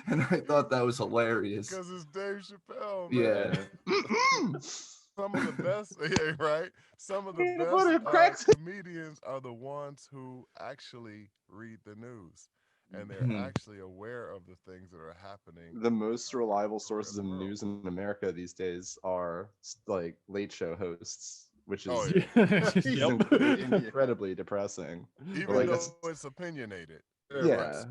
S5: And I thought that was hilarious.
S3: Because it's Dave Chappelle, man.
S5: Yeah.
S3: Some of the best, yeah, right? Some of the
S4: Peanut butter
S3: best
S4: cracks.
S3: comedians are the ones who actually read the news and they're
S5: Mhm.
S3: actually aware of the things that are happening.
S4: The most reliable sources of
S3: world.
S4: news in America these days are like late show hosts, which is
S3: Oh,
S4: incredibly depressing.
S3: Even
S4: like,
S3: though it's opinionated.
S4: Yeah.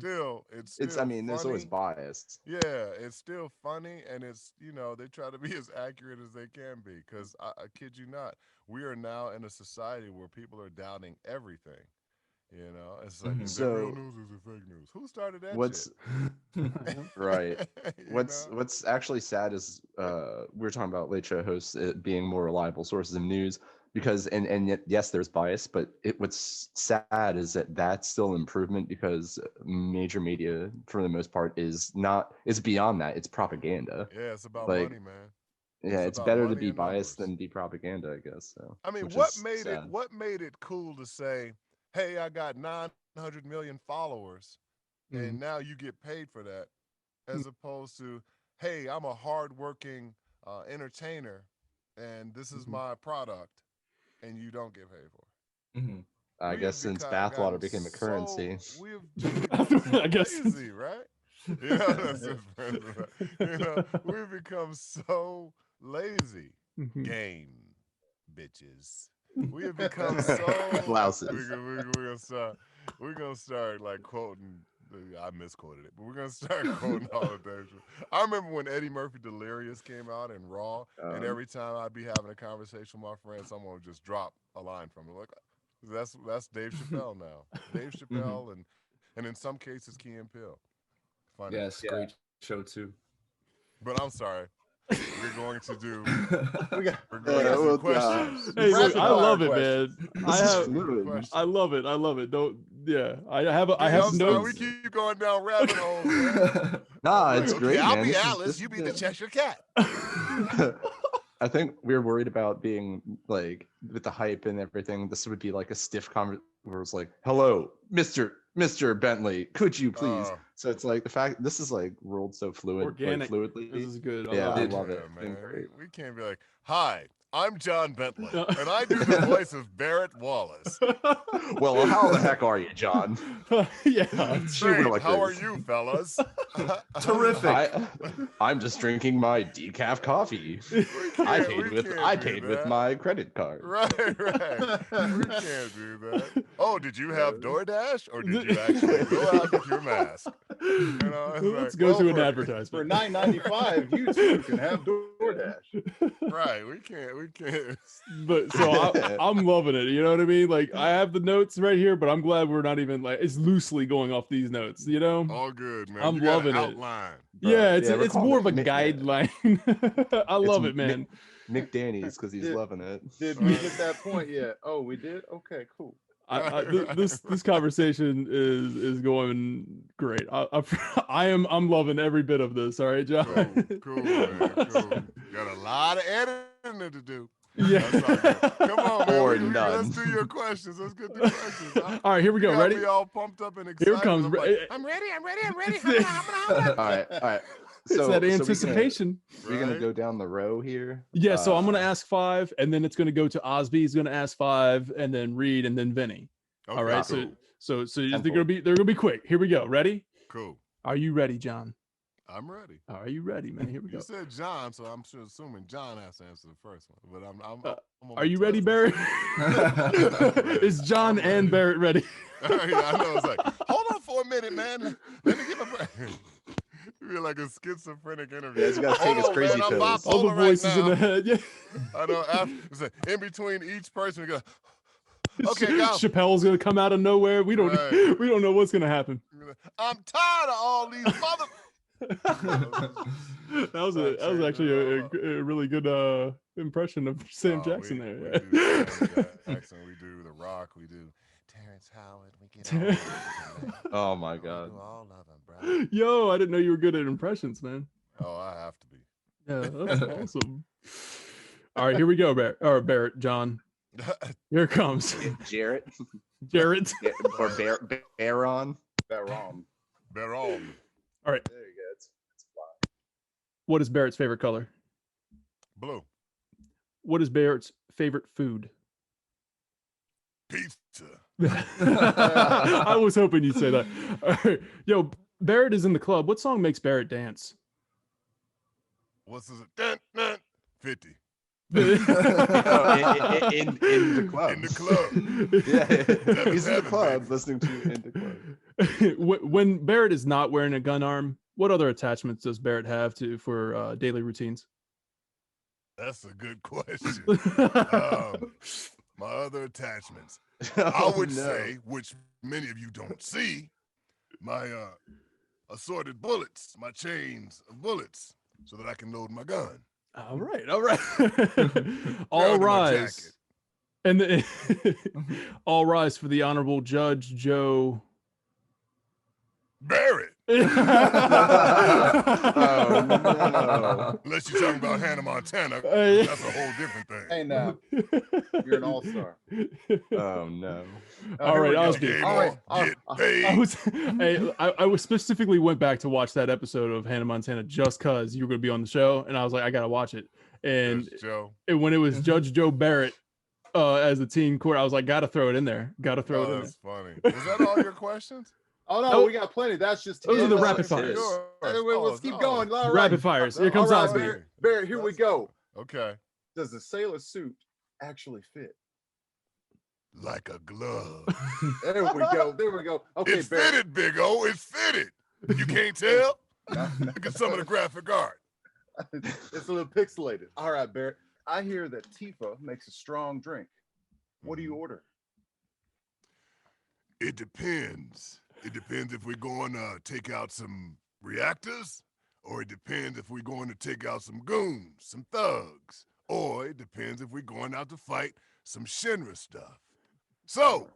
S3: It's
S4: I mean, there's always
S3: funny.
S4: bias.
S3: Yeah, it's still funny, and it's, they try to be as accurate as they can be. Because I kid you not, we are now in a society where people are doubting everything. It's like, is that real
S4: So-
S3: news or is it fake news? Who started that
S4: What's
S3: shit?
S4: right?
S3: You
S4: What's
S3: know?
S4: what's actually sad is we're talking about late show hosts being more reliable sources of news, because and yet, yes, there's bias, but what's sad is that that's still improvement, because major media for the most part is beyond that. It's propaganda.
S3: Yeah, it's about
S4: like,
S3: money, man.
S4: Yeah,
S3: It's
S4: it's
S3: about
S4: better to
S3: money
S4: be
S3: and
S4: biased
S3: numbers.
S4: than be propaganda, I guess. So
S3: I mean,
S4: which
S3: what
S4: is
S3: made it
S4: sad.
S3: what made it cool to say, hey, I got 900 million followers, and now you get paid for that, as opposed to, hey, I'm a hardworking entertainer, and this is my product, and you don't get paid for it.
S5: Mhm.
S4: I
S3: We
S4: guess
S3: have
S4: since
S3: gotten
S4: bathwater became a currency.
S3: We've just become so
S1: I guess.
S3: lazy, right? That's just, we've become so lazy.
S1: Mhm.
S3: Game, bitches. We have become so
S4: Blouses.
S3: We're gonna start like quoting. I misquoted it, but we're gonna start quoting all of those. I remember when Eddie Murphy Delirious came out in Raw, and every time I'd be having a conversation with my friend, someone would just drop a line from it. Like that's Dave Chappelle now. Dave Chappelle and in some cases Key and Peele. Funny.
S5: Yes, great show too.
S3: But I'm sorry. We're going to do.
S2: We got
S3: We're going to do questions.
S1: Hey, look,
S2: Rapid
S1: I
S2: fire
S1: love it,
S2: questions.
S1: man.
S4: This
S1: I
S4: is
S1: have,
S4: fluid.
S1: I love it. I love it. Don't, yeah. I have
S3: I'm sorry,
S1: notes.
S3: we keep going down rabbit holes. Man.
S4: Nah, it's
S3: Okay,
S4: great,
S3: I'll
S4: man.
S3: be
S4: This is-
S3: Alice.
S4: this
S3: You
S4: is
S3: be the
S4: good.
S3: Cheshire Cat.
S4: I think we're worried about being like with the hype and everything. This would be like a stiff conversation where it's like, "Hello, Mr. Bentley, could you please?"
S3: Oh.
S4: So it's like the fact this is like rolled so
S1: Organic.
S4: fluidly.
S1: This is good.
S4: Yeah, I
S1: love it.
S4: love it.
S3: Yeah,
S4: Been
S3: man.
S4: great.
S3: We can't be like, "Hi, I'm John Bentley, and I do the voice of Barret Wallace."
S4: Well, how the heck are you, John?
S1: Yeah.
S4: She went
S3: Great.
S4: like
S3: How are
S4: this.
S3: you, fellas?
S5: Terrific.
S4: I'm just drinking my decaf coffee. I paid with my credit card.
S3: Right. We can't do that. Oh, did you have DoorDash, or did you actually go out with your mask? You know, it's
S1: Let's
S3: like,
S1: go
S2: well,
S1: to an
S2: for
S1: advertisement.
S2: $9.95, you too can have DoorDash.
S3: right. We can't.
S1: But so I'm loving it. You know what I mean? Like I have the notes right here, but I'm glad we're not even like it's loosely going off these notes. You know?
S3: All good, man.
S1: I'm
S3: You got an
S1: loving it.
S3: outline.
S1: Yeah,
S4: Yeah, we're
S1: it's
S4: calling
S1: more
S4: it
S1: of a
S4: Mick-
S1: guideline. I love it, man.
S4: Mick Danny's because he's loving it.
S2: Did we get that point yet? Oh, we did? Okay, cool.
S1: This conversation is going great. I'm loving every bit of this. All right, John.
S3: Cool, man. Cool. Got a lot of editing to do.
S1: Yeah.
S3: That's all good. Come on, man.
S4: Or
S3: Let's
S4: none.
S3: do your questions. Let's get the questions.
S1: All right, here we go.
S3: You got
S1: Ready?
S3: me all pumped up and excited.
S1: Here comes.
S3: I'm like, I'm ready.
S4: All right.
S1: It's that anticipation.
S4: We're gonna
S3: Right?
S4: go down the row here.
S1: Yeah, so I'm gonna ask 5, and then it's gonna go to Osby. He's gonna ask 5, and then Reed, and then Vinny.
S3: Okay,
S1: All right,
S3: cool.
S1: so they're gonna be quick. Here we go. Ready?
S3: Cool.
S1: Are you ready, John?
S3: I'm ready.
S1: Are you ready, man? Here we go.
S3: You said John, so I'm sure assuming John has to answer the first one. But I'm gonna
S1: Are you
S3: test
S1: ready,
S3: this.
S1: Barrett? Is John and Barrett ready?
S3: Yeah, I know. It's like, hold on for a minute, man. Let me get my breath. You're like a schizophrenic interview.
S4: Yeah, he's gotta take his
S3: Hold on,
S4: crazy
S3: man, I'm
S4: pills.
S1: All the
S3: bipolar right
S1: voices in
S3: now.
S1: the head. Yeah.
S3: I know. It's like in between each person, we go. Okay, go.
S1: Chappelle's gonna come out of nowhere. We don't
S3: Right.
S1: we don't know what's gonna happen.
S3: I'm tired of all these mother.
S1: that was actually a really good impression of Sam Jackson
S3: We
S1: there.
S3: do Sam Jackson. We do The Rock. We do Terrence Howard. We get all of them, man.
S4: Oh my
S3: We
S4: god.
S3: do all of them, bro.
S1: Yo, I didn't know you were good at impressions, man.
S3: Oh, I have to be.
S1: Yeah, that's awesome. All right, here we go, Barrett, John. Here it comes.
S4: Jarrett
S1: Jarrett.
S4: or Baron.
S2: Baron.
S3: Baron.
S1: All right.
S4: There you go. It's
S1: What is Barrett's favorite color?
S3: Blue.
S1: What is Barrett's favorite food?
S3: Pizza.
S1: I was hoping you'd say that. All right. Yo, Barrett is in the club. What song makes Barrett dance?
S3: What's this? Dun, dun, 50.
S4: in the club.
S3: In the club.
S4: Yeah, he's in the
S3: 7,
S4: club
S3: baby.
S4: listening to In the Club.
S1: When Barrett is not wearing a gun arm, what other attachments does Barrett have for daily routines?
S3: That's a good question. My other attachments. I
S4: Oh,
S3: would
S4: no.
S3: say, which many of you don't see, my assorted bullets, my chains of bullets, so that I can load my gun.
S1: All right. All
S3: Under my
S1: rise.
S3: jacket.
S1: And all rise for the Honorable Judge Joe
S3: Barrett.
S4: Oh, no.
S3: Unless you're talking about Hannah Montana,
S1: yeah.
S3: that's a whole different thing.
S2: Hey, now, you're an all-star.
S4: Oh no.
S1: All right,
S2: here we go.
S1: Osby.
S3: Game
S2: All right,
S3: on, get paid.
S1: I was specifically went back to watch that episode of Hannah Montana just cause you were gonna be on the show, and I was like, I gotta watch it. And
S3: Yes, Joe.
S1: when it was Judge Joe Barrett as the teen court, I was like, gotta throw it in there. Gotta throw it in there.
S3: That's funny. Was that all your questions?
S2: Oh, no,
S1: Oh.
S2: we got plenty. That's just
S1: Those are the
S2: yeah,
S1: rapid
S2: that's-
S1: fires.
S2: Hey, wait, let's keep going. All right.
S1: Rapid fires. Here comes
S2: All right,
S1: Osby.
S2: Barrett, here we go.
S3: Okay.
S2: Does the sailor suit actually fit?
S3: like a glove.
S2: There we go. There we go. Okay,
S3: It's
S2: Barret.
S3: fitted, Big O. It's fitted. You can't tell? Look at some of the graphic art.
S2: It's a little pixelated. All right, Barret. I hear that Tifa makes a strong drink. What do you order?
S3: It depends. It depends if we're going to take out some reactors, or it depends if we're going to take out some goons, some thugs, or it depends if we're going out to fight some Shinra stuff. So,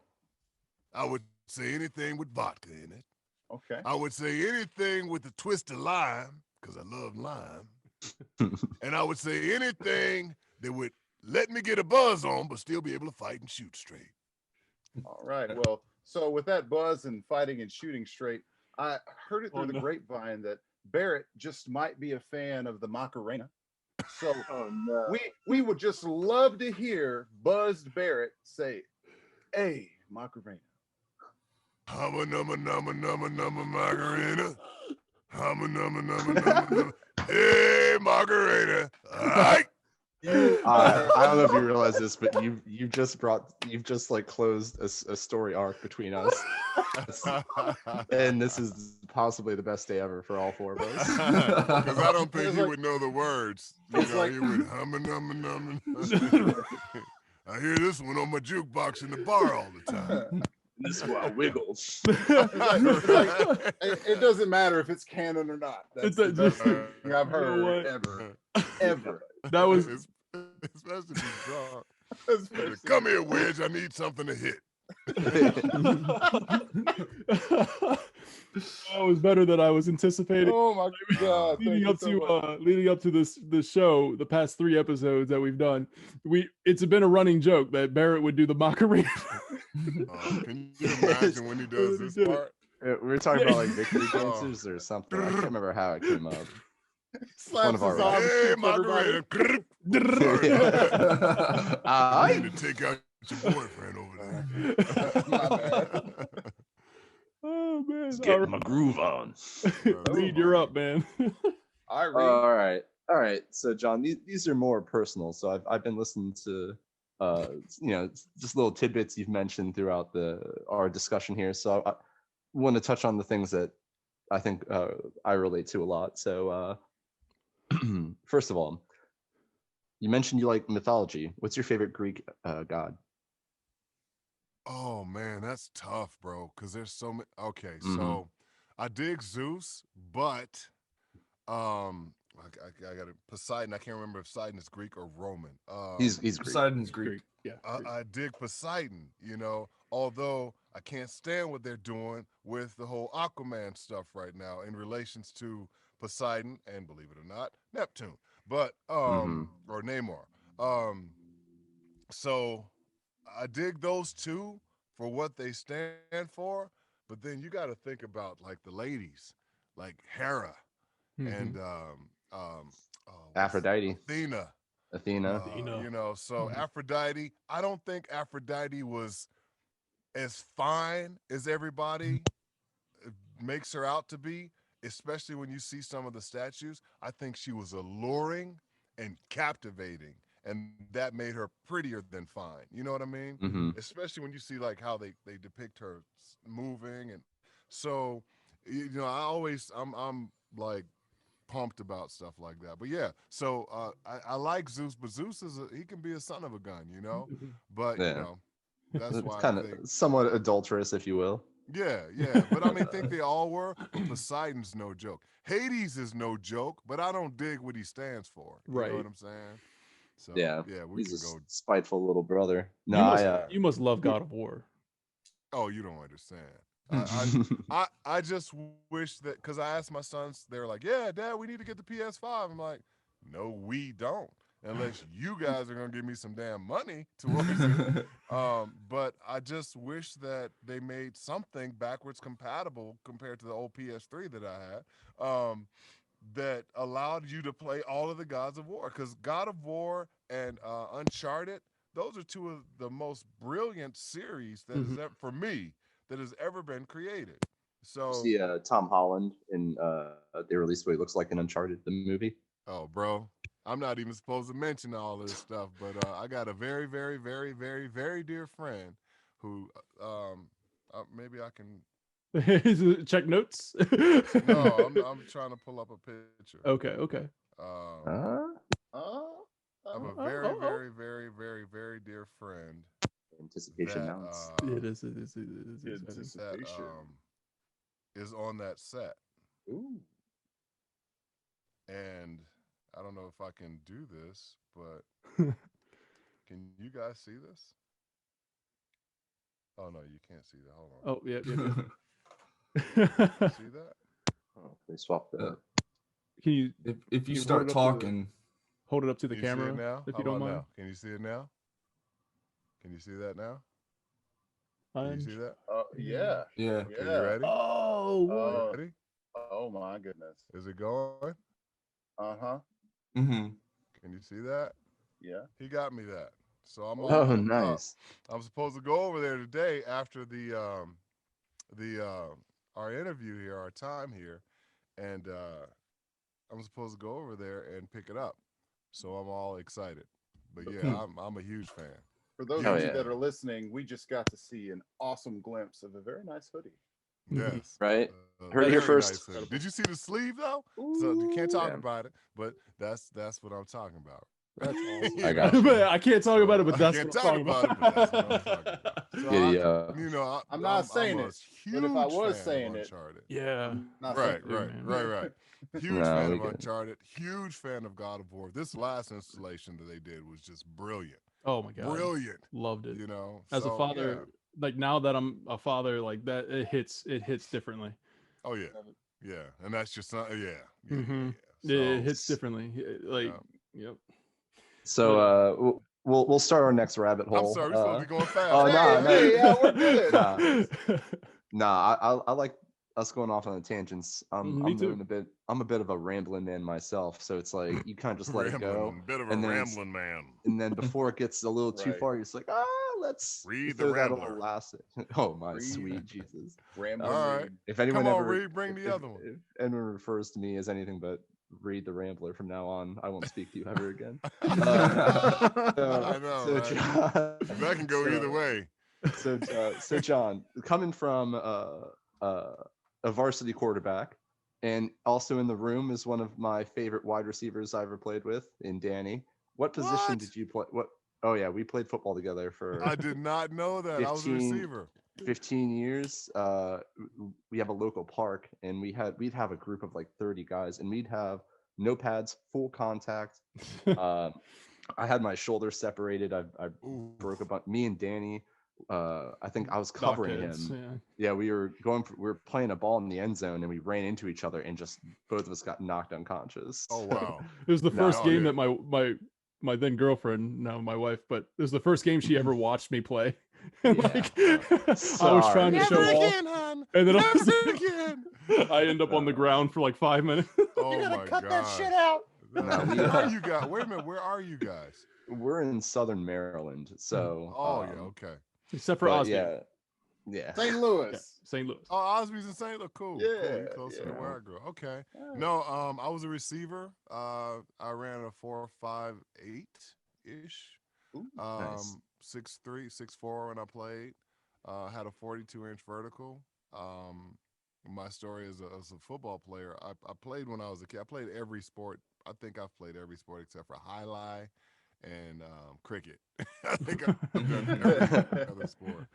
S3: I would say anything with vodka in it.
S2: Okay.
S3: I would say anything with a twist of lime, because I love lime. And I would say anything that would let me get a buzz on, but still be able to fight and shoot straight.
S2: All right. Well, so with that buzz and fighting and shooting straight, I heard it through the grapevine that Barret just might be a fan of the Macarena. So we would just love to hear buzzed Barret say, "Hey, Macarena."
S3: Hama numma numma numma numma Margarita. Hama numma numma numma numma. Hey, Margarita. All right.
S4: I don't know if you realize this, but you've just like closed a story arc between us, and this is possibly the best day ever for all four of us.
S3: Because I don't think he would know the words. You know,
S2: like,
S3: he would hum numma numma. I hear this one on my jukebox in the bar all the time.
S4: This one wiggles.
S2: It doesn't matter if it's canon or not. That's the best thing I've heard ever.
S1: That was
S3: especially if he's drunk. Come here, Wedge. I need something to hit.
S1: that was better than I was anticipating.
S2: Oh my God!
S1: leading up to this show, the past 3 episodes that we've done, it's been a running joke that Barret would do the Macarena.
S3: Can you imagine when he does this part?
S4: We were talking about like victory dancers or something. I can't remember how it came up.
S2: Slaps his arm,
S3: Hey,
S2: shoots everybody.
S3: Margarita. I need to take out your boyfriend over there.
S2: My bad.
S1: Oh man,
S4: Just getting my groove on.
S1: Reed, you're up, man.
S2: All right.
S4: All right. So, John, these are more personal. So I've been listening to, just little tidbits you've mentioned throughout our discussion here. So I want to touch on the things that I think I relate to a lot. So, first of all, you mentioned you like mythology. What's your favorite Greek god?
S3: Oh man, that's tough, bro. Because there's so many. Okay, so I dig Zeus, but I got Poseidon. I can't remember if Poseidon is Greek or Roman.
S4: He's Greek.
S5: Poseidon's Greek.
S1: Yeah.
S3: I dig Poseidon. Although I can't stand what they're doing with the whole Aquaman stuff right now in relations to Poseidon and, believe it or not, Neptune, but or Namor. So I dig those two for what they stand for, but then you got to think about like the ladies, like Hera and
S4: Aphrodite.
S3: Athena. So Aphrodite, I don't think Aphrodite was as fine as everybody makes her out to be, especially when you see some of the statues. I think she was alluring and captivating, and that made her prettier than fine. You know what I mean? Especially when you see like how they depict her moving, and so I'm like pumped about stuff like that. But yeah, so I like Zeus, but Zeus he can be a son of a gun, but that's
S4: it's
S3: why
S4: kind of somewhat adulterous, if you will.
S3: Yeah, but I think they all were. But Poseidon's no joke. Hades is no joke, but I don't dig what he stands for. You know what I'm saying? So
S4: yeah,
S3: we
S4: he's
S3: can
S4: a
S3: go.
S4: spiteful little brother. No,
S1: you must love God of War.
S3: Oh, you don't understand. I just wish that, because I asked my sons, they were like, "Yeah, Dad, we need to get the PS5." I'm like, "No, we don't. Unless you guys are gonna give me some damn money towards it." But I just wish that they made something backwards compatible compared to the old PS3 that I had, that allowed you to play all of the Gods of War. Because God of War and Uncharted, those are two of the most brilliant series that is for me that has ever been created. So
S4: see Tom Holland in they released what he looks like in Uncharted, the movie.
S3: Oh, bro, I'm not even supposed to mention all this stuff, but I got a very, very, very, very, very dear friend who maybe I can.
S1: Check notes.
S3: No, I'm trying to pull up a picture.
S1: Okay.
S3: Of a very, very, very, very, very dear friend
S4: Anticipation
S3: that
S4: mounts.
S1: It is
S2: Anticipation.
S3: is on that set,
S2: Ooh.
S3: and I don't know if I can do this, but can you guys see this? Oh no, you can't see that. Hold on.
S1: Oh yeah.
S3: See that?
S4: Oh, they swapped the.
S1: Can you
S5: if you
S1: you
S5: start
S1: hold it up to the-
S5: talking,
S1: hold it up to the
S3: Can you see
S1: camera
S3: it now?
S1: if
S3: How
S1: you don't
S3: about
S1: mind?
S3: now? Can you see it now? Can you see that now? Can you
S1: I'm
S3: see that?
S2: Yeah.
S5: yeah.
S3: Okay, you ready?
S1: Oh,
S2: Oh,
S3: Ready?
S2: oh my goodness.
S3: Is it going?
S2: Uh-huh.
S5: Mm-hmm.
S3: Can you see that?
S2: Yeah.
S3: He got me that. So I'm all
S4: Oh,
S3: hooked up.
S4: nice.
S3: I'm supposed to go over there today after our interview here, our time here, and I'm supposed to go over there and pick it up. So I'm all excited. But yeah, I'm a huge fan.
S2: For those
S4: Oh,
S2: of you
S4: yeah.
S2: that are listening, we just got to see an awesome glimpse of a very nice hoodie.
S3: Yes.
S4: Right? Heard it here
S3: very
S4: first.
S3: nice hoodie. Did you see the sleeve though? So you can't talk
S4: Yeah.
S3: about it, but that's what I'm talking about.
S1: that's awesome.
S4: I got you.
S1: But I can't talk about it, but
S3: I
S1: that's
S3: can't
S1: what
S3: talk
S1: I'm
S3: about it,
S1: talking
S3: but that's
S1: about.
S3: what I'm talking about. So
S4: Giddy
S2: I'm not saying
S3: I'm a
S2: it,
S3: huge
S2: but if I was
S3: fan
S2: saying
S3: of
S2: it,
S3: Uncharted.
S1: Yeah.
S2: not
S3: Right,
S2: saying it.
S3: right. Huge
S4: No,
S3: fan
S4: we
S3: of
S4: good.
S3: Uncharted. Huge fan of God of War. This last installation that they did was just brilliant.
S1: Oh my god.
S3: Brilliant.
S1: Loved it.
S3: You know,
S1: As a
S3: so,
S1: father, like now that I'm a father, like that, it hits differently.
S3: yeah. Oh yeah, and that's your son. Yeah.
S1: Mhm.
S3: So,
S1: It hits differently. Like,
S3: yeah.
S1: yep.
S4: So we'll start our next rabbit hole.
S3: I'm sorry, we're supposed to be going fast.
S4: Oh no,
S2: Hey, yeah, we're good.
S4: I like us going off on the tangents.
S1: Me too.
S4: I'm a bit of a rambling man myself, so it's like you kind of just let it go.
S3: Bit of a
S4: and then
S3: rambling man.
S4: And then before it gets a little too
S2: Right.
S4: far, you're just like, let's
S3: Read the
S4: throw that
S3: Rambler.
S4: on last. Oh my
S2: Read.
S4: sweet Jesus!
S2: Rambling.
S3: All right.
S4: If anyone
S3: Come on,
S4: ever
S3: Reed, bring the other one.
S4: if anyone refers to me as anything but Reed the Rambler from now on, I won't speak to you ever again.
S3: I know,
S4: so
S3: right?
S4: John,
S3: That can go either way.
S4: So John, coming from a varsity quarterback, and also in the room is one of my favorite wide receivers I ever played with, in Danny. What position
S3: What?
S4: did you play? What? Oh yeah, we played football together for
S3: I did not know that. I was a
S4: 15
S3: receiver.
S4: 15 years. We have a local park, and we'd have a group of like 30 guys, and we'd have no pads, full contact. I had my shoulder separated. I
S3: Ooh.
S4: broke a bunch. Me and Danny, I think I was covering
S1: Knockheads,
S4: him. Yeah, we were playing a ball in the end zone, and we ran into each other, and just both of us got knocked unconscious.
S3: Oh wow.
S1: It was the first
S3: Oh,
S1: game
S3: yeah.
S1: that my then girlfriend, now my wife, but it was the first game she ever watched me play. And
S4: Yeah.
S1: like, I was trying to
S3: Never
S1: show off,
S3: again, hon.
S1: and then
S3: Never again.
S1: I end up on the ground for like 5 minutes.
S3: Oh
S2: You gotta
S3: my
S2: cut
S3: gosh.
S2: that shit out.
S4: No,
S3: Where are you guys? Wait a minute. Where are you guys?
S4: We're in Southern Maryland, so.
S3: Oh yeah. Okay.
S1: Except for
S4: but
S1: Osby.
S4: yeah.
S2: St. Louis.
S1: Yeah, St. Louis.
S3: Oh, Osby's in St. Louis. Cool. Cool.
S2: Yeah,
S3: You closer to
S2: yeah.
S3: where I grew. Okay.
S2: Yeah.
S3: No, I was a receiver. I ran a 4.58 ish.
S2: Ooh,
S4: Nice.
S3: 6'3", 6'4" when I played. Had a 42-inch vertical. My story as a football player, I played when I was a kid. I played every sport. I think I've played every sport except for highlight and cricket. I think I've done every other sport.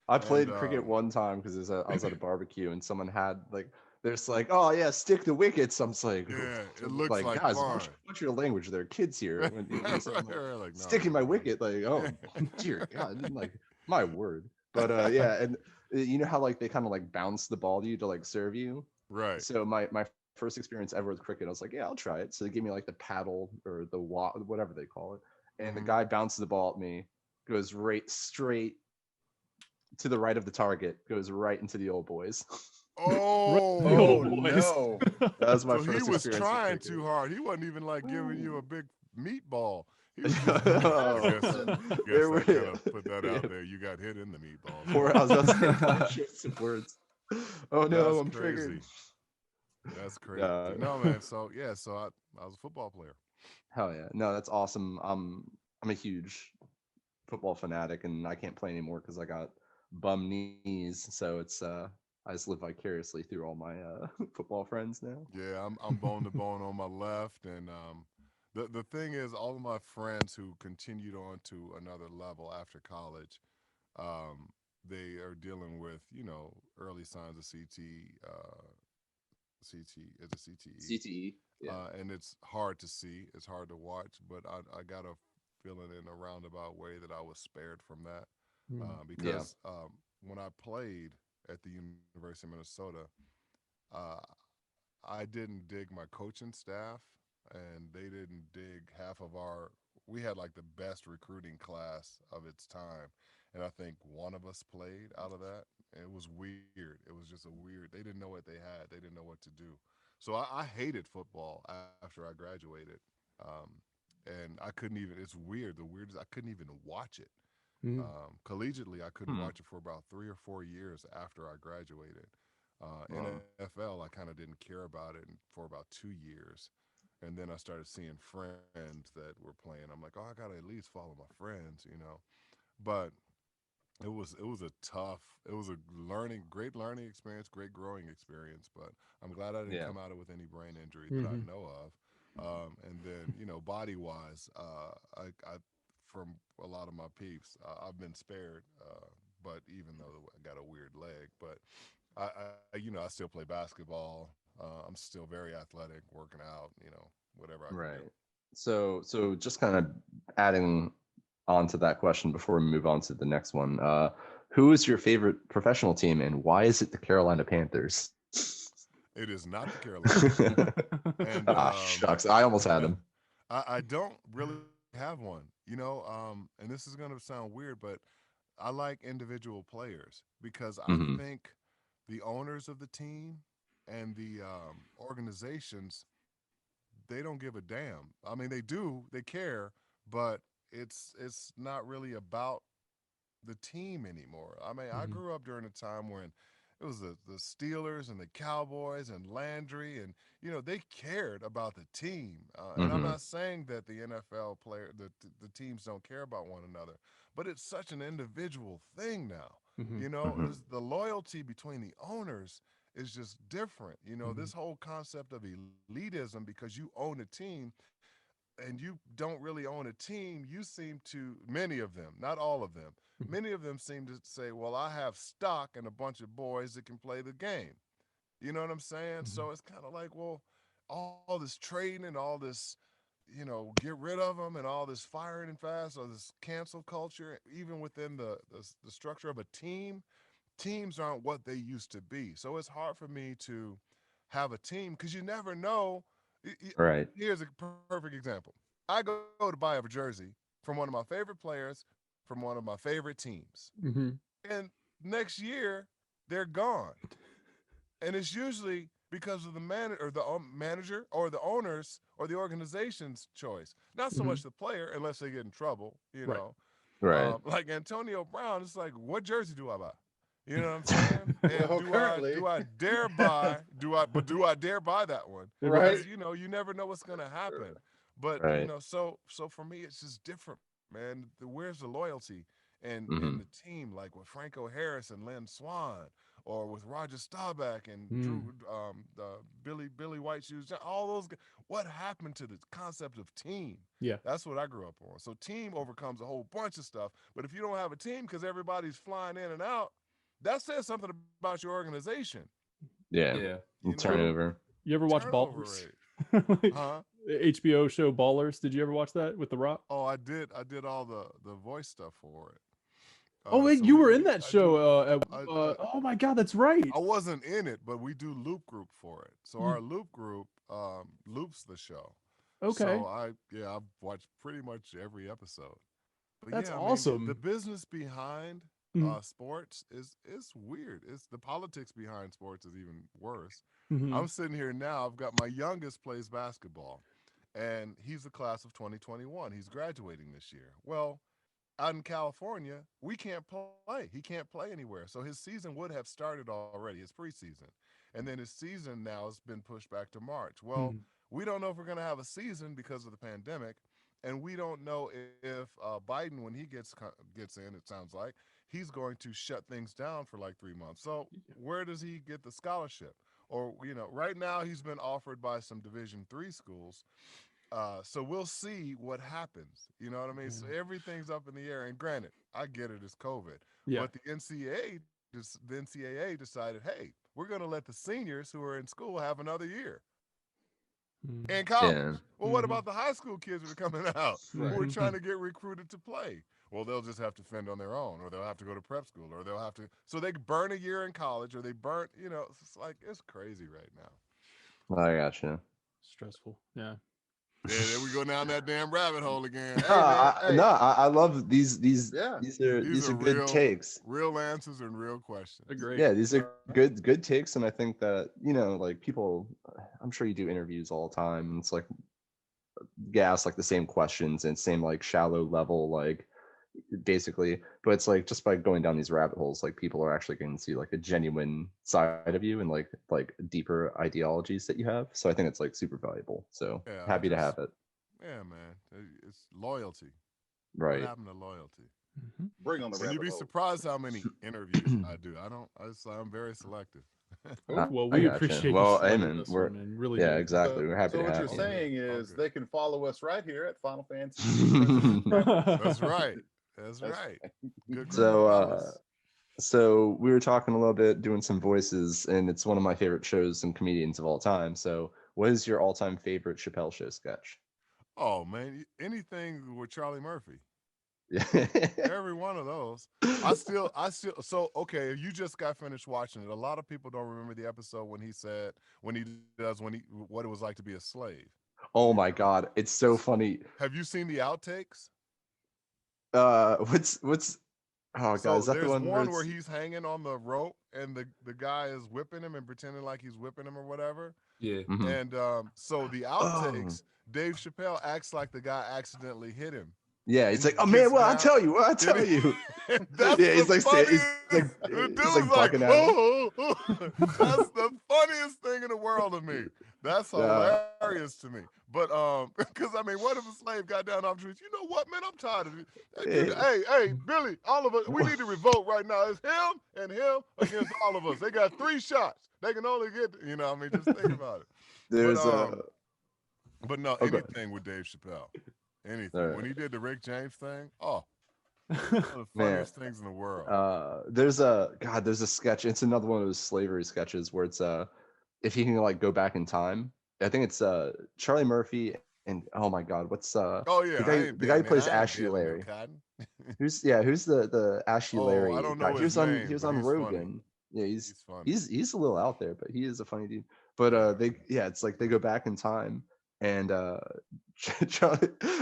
S4: I played
S3: And,
S4: cricket one time because I was at a barbecue, and someone had like, there's like, oh yeah, stick the wickets. I'm just like,
S3: Yeah, it looks like
S4: guys,
S3: fun.
S4: what's your language? There are kids here. When so I'm like,
S3: Like, no,
S4: sticking my
S3: no.
S4: wicket, like, oh dear God, like my word. But yeah, and you know how like they kind of like bounce the ball to you to like serve you.
S3: Right.
S4: So my first experience ever with cricket, I was like, yeah, I'll try it. So they gave me like the paddle or the whatever they call it, and the
S3: Mhm.
S4: guy bounces the ball at me, goes right straight to the right of the target, goes right into the old boys.
S3: Oh,
S2: Oh
S1: boys.
S2: no.
S4: That was my
S3: so
S4: first
S3: he was
S4: experience with
S3: trying
S4: cricket.
S3: too hard. He wasn't even like giving you a big meatball. He was
S4: Oh.
S3: I guess
S4: There
S3: I
S4: were-
S3: kind of put that
S4: yeah.
S3: out there. You got hit in the meatball.
S4: I was about to say some words. Oh no,
S3: That's
S4: I'm
S3: crazy.
S4: triggered.
S3: That's crazy.
S4: Yeah.
S3: No, man. So yeah, so I was a football player.
S4: Hell yeah. No, that's awesome. I'm a huge football fanatic, and I can't play anymore because I got bum knees, so it's I just live vicariously through all my football friends now.
S3: Yeah, I'm bone to bone on my left, and the thing is, all of my friends who continued on to another level after college, um, they are dealing with early signs of CT is a CTE,
S4: CTE. Yeah.
S3: and it's hard to see, it's hard to watch, but I got a feeling in a roundabout way that I was spared from that
S1: Mm.
S4: Yeah.
S3: because when I played at the University of Minnesota. Uh, I didn't dig my coaching staff, and they didn't dig half of our. We had like the best recruiting class of its time, and I think one of us played out of that. It was weird. It was just a weird. They didn't know what they had. They didn't know what to do. So I hated football after I graduated, um, and I couldn't even. It's weird. The weirdest. I couldn't even watch it.
S1: Mm.
S3: Collegiately, I couldn't
S4: Hmm.
S3: watch it for about 3 or 4 years after I graduated.
S4: Wow.
S3: NFL, I kind of didn't care about it for about 2 years. And then I started seeing friends that were playing. I'm like, oh, I gotta at least follow my friends. But it was a tough, it was a great learning experience, great growing experience. But I'm glad I didn't
S4: Yeah.
S3: come out of it with any brain injury that I
S1: Hmm.
S3: know of. And then body wise, I from a lot of my peeps, I've been spared. But even though I got a weird leg, but I still play basketball. I'm still very athletic, working out, whatever I can do.
S4: Right. So just kind of adding on to that question before we move on to the next one. Who is your favorite professional team, and why is it the Carolina Panthers?
S3: It is not the Carolina Panthers. And
S4: Shucks, I almost had them.
S3: I don't really have one, and this is going to sound weird, but I like individual players because I
S4: Hmm.
S3: think the owners of the team and the organizations, they don't give a damn. I mean, they do, they care, but it's not really about the team anymore. I mean, I
S1: Hmm.
S3: grew up during a time when it was the Steelers and the Cowboys and Landry, and they cared about the team. And I'm
S4: Hmm.
S3: not saying that the NFL player, the teams don't care about one another, but it's such an individual thing now.
S1: Hmm.
S4: Hmm.
S3: The loyalty between the owners is just different.
S1: Hmm.
S3: This whole concept of elitism because you own a team and you don't really own a team, you seem to, many of them, not all of them, many of them seem to say, well, I have stock in a bunch of boys that can play the game. You know what I'm saying?
S1: Hmm.
S3: So it's kind of like, well, all this trading and all this, get rid of them and all this firing and fast or this cancel culture, even within the structure of a team, teams aren't what they used to be. So it's hard for me to have a team because you never know.
S4: Right.
S3: Here's a perfect example. I go to buy a jersey from one of my favorite players from one of my favorite teams.
S1: Hmm.
S3: And next year, they're gone. And it's usually because of the manager or the owners or the organization's choice. Not so
S1: Hmm.
S3: much the player, unless they get in trouble,
S1: Right.
S4: Right.
S3: Like Antonio Brown, it's like, what jersey do I buy? You know what I'm saying? And
S2: Well, currently,
S3: do I dare buy do I dare buy that one?
S1: Right.
S2: right?
S3: Because you never know what's gonna happen. But
S4: Right.
S3: so for me it's just different, man. Where's the loyalty in
S4: Hmm.
S3: the team, like with Franco Harris and Lynn Swan, or with Roger Staubach and
S1: Mm.
S3: Drew Billy White Shoes, all those what happened to the concept of team?
S1: Yeah.
S3: That's what I grew up on. So team overcomes a whole bunch of stuff. But if you don't have a team because everybody's flying in and out, that says something about your organization.
S4: Yeah.
S5: Yeah.
S3: You know,
S4: Turnover.
S1: You ever watch
S3: turnover
S1: Ballers?
S3: rate,
S1: Like,
S3: huh?
S1: the HBO show Ballers. Did you ever watch that with The Rock?
S3: Oh, I did. I did all the voice stuff for it.
S1: Oh wait,
S3: So
S1: you were in that
S3: I
S1: show.
S3: do.
S1: Oh my God, that's right.
S3: I wasn't in it, but we do loop group for it. So
S1: You
S3: our loop group loops the show.
S1: okay?
S3: So I've watched pretty much every episode. But
S1: That's
S3: yeah, I mean the
S1: awesome.
S3: business behind
S1: Mhm.
S3: sports is weird. It's the politics behind sports is even worse.
S1: Mhm.
S3: I'm sitting here now. I've got my youngest plays basketball, and he's the class of 2021. He's graduating this year. Well, out in California, we can't play. He can't play anywhere. So his season would have started already, his preseason. And then his season now has been pushed back to March. Well,
S1: Mhm.
S3: we don't know if we're going to have a season because of the pandemic. and we don't know if Biden, when he gets in, it sounds like he's going to shut things down for like 3 months. So where does he get the scholarship? Or right now he's been offered by some Division III schools. So we'll see what happens. You know what I mean? So everything's up in the air. And granted, I get it, it's COVID,
S1: Yeah.
S3: but the NCAA decided, hey, we're going to let the seniors who are in school have another year in college.
S4: Yeah.
S3: Well, what about the high school kids that are coming out
S2: Right.
S3: who are trying to get recruited to play? Well, they'll just have to fend on their own, or they'll have to go to prep school, or they'll have to. So they burn a year in college, or they burn. It's like it's crazy right now.
S4: I gotcha.
S1: Stressful. Yeah.
S3: Yeah, there we go down that damn rabbit hole again. Hey,
S4: No,
S3: man, hey,
S4: I love these.
S2: Yeah.
S4: These are good
S3: real
S4: takes.
S3: real answers and real questions.
S1: Agree.
S4: Yeah, these are good takes, and I think that like people, I'm sure you do interviews all the time. And it's like you ask like the same questions and same like shallow level like basically, but it's like just by going down these rabbit holes, like people are actually going to see like a genuine side of you and like deeper ideologies that you have. So I think it's like super valuable. So
S3: Yeah,
S4: happy to have it.
S3: Yeah, man, it's loyalty.
S4: Right.
S3: What happened to loyalty?
S2: Bring on the
S3: And
S2: rabbit
S3: you'd be
S2: hole.
S3: surprised how many interviews I do. I'm very selective.
S1: Well,
S4: I
S1: we
S4: gotcha.
S1: appreciate
S4: Well,
S1: you selecting
S4: amen.
S1: this
S4: We're
S1: one, and really
S4: yeah,
S1: do.
S4: exactly. We're happy
S2: So
S4: to
S2: what
S4: have
S2: you're
S4: you.
S2: saying is
S3: Okay.
S2: they can follow us right here at Final Fantasy.
S3: That's right. That's right. Good
S4: So,
S3: Wallace.
S4: So we were talking a little bit, doing some voices, and it's one of my favorite shows and comedians of all time. So, what is your all-time favorite Chappelle Show sketch?
S3: Oh man, anything with Charlie Murphy.
S4: Yeah.
S3: Every one of those. I still so okay, you just got finished watching it. A lot of people don't remember the episode when he what it was like to be a slave.
S4: Oh my God, it's so funny.
S3: Have you seen the outtakes?
S4: What's oh God,
S3: So
S4: is that the
S3: there's
S4: one
S3: one
S4: where
S3: where
S4: it's
S3: he's hanging on the rope and the guy is whipping him and pretending like he's whipping him or whatever.
S5: Yeah.
S4: Mhm.
S3: And so the
S4: Oh.
S3: outtakes, Dave Chappelle acts like the guy accidentally hit him.
S4: Yeah, it's
S3: And
S4: like, oh
S3: he
S4: man,
S3: gets
S4: what I
S3: down.
S4: tell you, what I tell you.
S3: That's
S4: Yeah,
S3: the
S4: he's like,
S3: funniest. The
S4: he's
S3: dude's
S4: like
S3: like,
S4: bucking at him.
S3: oh, that's the funniest thing in the world to me. That's
S4: Yeah.
S3: hilarious to me. But because I mean, what if a slave got down off the trees? You know what, man? I'm tired of it. Hey, Billy, all of us, we need to revolt right now. It's him and him against all of us. They got 3 shots. They can only get, I mean, just think about it.
S4: There's
S3: But no,
S4: okay.
S3: anything with Dave Chappelle. Anything.
S4: All right.
S3: When he did the Rick James thing, one of the funniest things in the world.
S4: There's a sketch. It's another one of those slavery sketches where it's if he can like go back in time. I think it's Charlie Murphy and oh my God, what's
S3: Oh yeah,
S4: the guy who plays Ashy Larry. Who's the Ashy Larry
S3: I don't
S4: guy?
S3: know
S4: He
S3: his
S4: was
S3: name,
S4: on
S3: but he's
S4: Rogan.
S3: funny.
S4: Yeah,
S3: He's funny.
S4: he's a little out there, but he is a funny dude. But it's like they go back in time and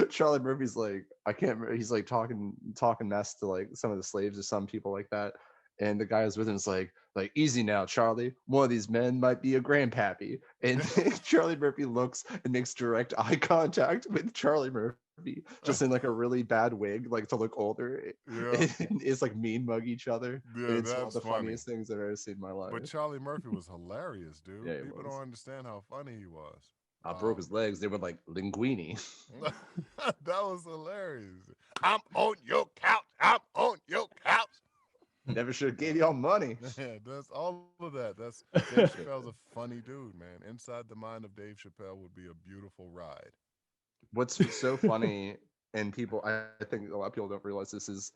S4: Charlie Murphy's like, I can't remember, he's like talking mess to like some of the slaves or some people like that. And the guy who's with him is like easy now, Charlie. One of these men might be a grandpappy. And Charlie Murphy looks and makes direct eye contact with Charlie Murphy, just in like a really bad wig, like to look older.
S3: Yeah.
S4: And it's like mean mug each other.
S3: Yeah,
S4: And it's one of
S3: that's
S4: the
S3: funny.
S4: funniest things I've ever seen in my life.
S3: But Charlie Murphy was hilarious, dude.
S4: Yeah, he
S3: People
S4: was.
S3: don't understand how funny he was.
S4: I broke his legs. They were like linguini.
S3: That was hilarious. I'm on your couch. I'm on your couch.
S4: Never should have gave y'all money.
S3: Yeah, that's all of that. That's Dave Chappelle's a funny dude, man. Inside the mind of Dave Chappelle would be a beautiful ride.
S4: What's so funny, and people, I think a lot of people don't realize this is,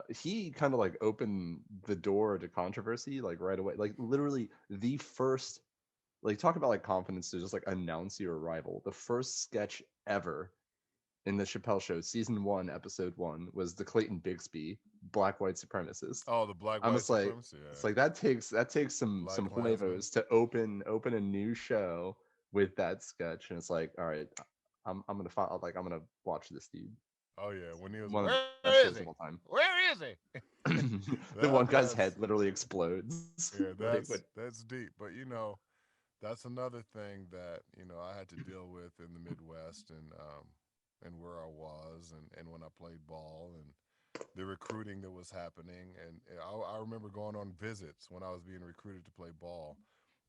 S4: he kind of like opened the door to controversy like right away. Like literally the first, like talk about like confidence to just like announce your arrival. The first sketch ever in the Chappelle Show, season 1, episode 1, was the Clayton Bigsby black white supremacist.
S3: Oh, the black
S4: I'm
S3: white
S4: just like,
S3: supremacy. Yeah.
S4: it's like that takes some
S3: Black
S4: huevos to open a new show with that sketch, and it's like, all right, I'm gonna follow, like I'm gonna watch this dude.
S3: Oh yeah, when he was
S4: One of the
S3: where
S4: best
S3: is
S4: shows
S3: he?
S4: of all time.
S3: Where is he?
S4: The one guy's
S3: That's-
S4: head literally explodes.
S3: Yeah,
S4: Like,
S3: that's deep. But that's another thing that I had to deal with in the Midwest and where I was and when I played ball and the recruiting that was happening. And I remember going on visits when I was being recruited to play ball,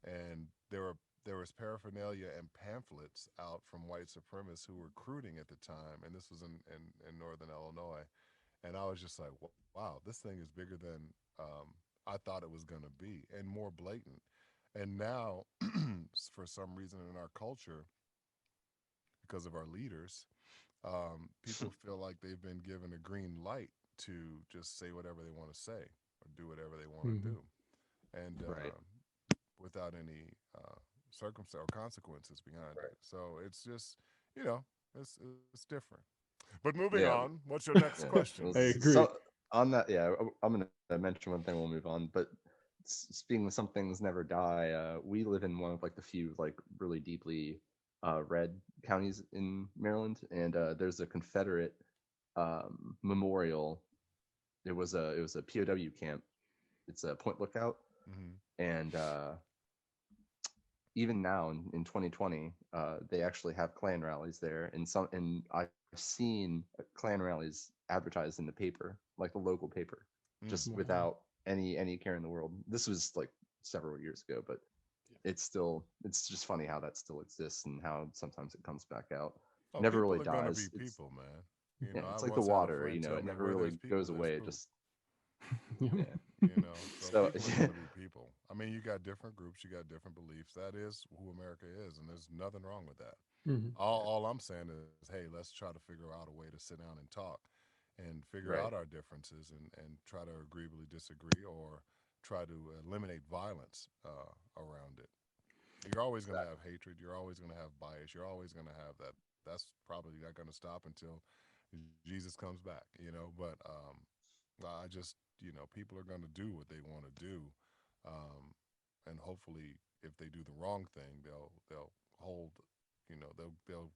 S3: and there were there was paraphernalia and pamphlets out from white supremacists who were recruiting at the time, and this was in northern Illinois. And I was just like, wow, this thing is bigger than I thought it was going to be, and more blatant. And now, for some reason in our culture, because of our leaders, people feel like they've been given a green light to just say whatever they want to say or do whatever they want to do, and without any circumstance or consequences behind it. So it's just, it's different. But moving on, what's your next question?
S1: I agree.
S4: So, on that, I'm going to mention one thing. We'll move on. But speaking of some things never die, we live in one of like the few like really deeply red counties in Maryland, and there's a Confederate memorial. It was a POW camp. It's a Point Lookout, and even now in 2020, they actually have Klan rallies there, and I've seen Klan rallies advertised in the paper, like the local paper, just without any care in the world. This was like several years ago, but it's just funny how that still exists and how sometimes it comes back out. Never really dies.
S3: People, man.
S4: It's like the water, it never really goes away. It just
S3: so people. I mean, you got different groups, you got different beliefs. That is who America is, and there's nothing wrong with that. All I'm saying is, hey, let's try to figure out a way to sit down and talk and figure out our differences and try to agreeably disagree or try to eliminate violence around it. You're always going to have hatred. You're always going to have bias. You're always going to have that. That's probably not going to stop until Jesus comes back, but I just, people are going to do what they want to do. And hopefully if they do the wrong thing, they'll hold, they'll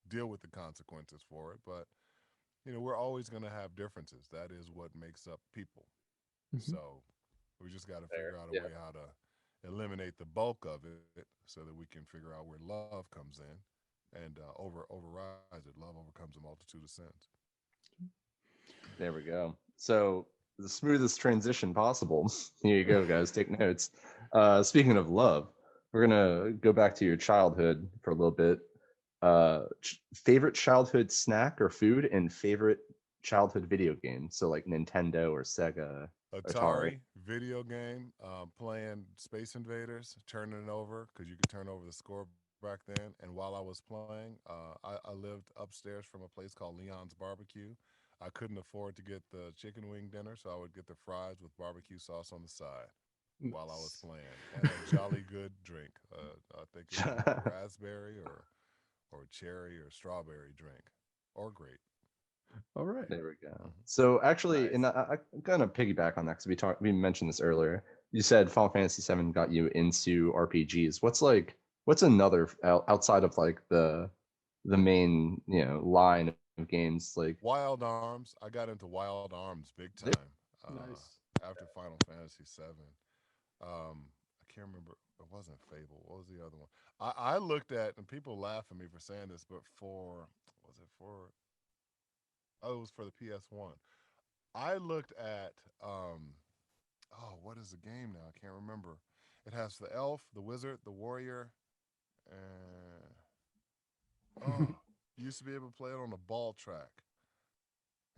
S3: deal with the consequences for it. But, we're always going to have differences. That is what makes up people. So we just got to figure out a way how to eliminate the bulk of it so that we can figure out where love comes in and overrides it. Love overcomes a multitude of sins.
S4: There we go. So the smoothest transition possible. Here you go, guys. Take notes. Speaking of love, we're gonna go back to your childhood for a little bit. Favorite childhood snack or food, and favorite childhood video game. So like Nintendo or Sega.
S3: Atari video game, playing Space Invaders, turning it over because you could turn over the score back then. And while I was playing, I lived upstairs from a place called Leon's Barbecue. I couldn't afford to get the chicken wing dinner, so I would get the fries with barbecue sauce on the side while I was playing, and a jolly good drink. I think it was a raspberry or cherry or strawberry drink, or grape.
S4: All right, there we go. So actually, and I'm gonna piggyback on that because we mentioned this earlier. You said Final Fantasy VII got you into RPGs. What's another outside of like the main line of games, like
S3: Wild Arms? I got into Wild Arms big time.
S1: Nice.
S3: After Final Fantasy VII. I can't remember. It wasn't Fable. What was the other one? I looked at, and people laugh at me for saying this, but it was for the PS1. I looked at what is the game now? I can't remember. It has the elf, the wizard, the warrior, and you used to be able to play it on a ball track,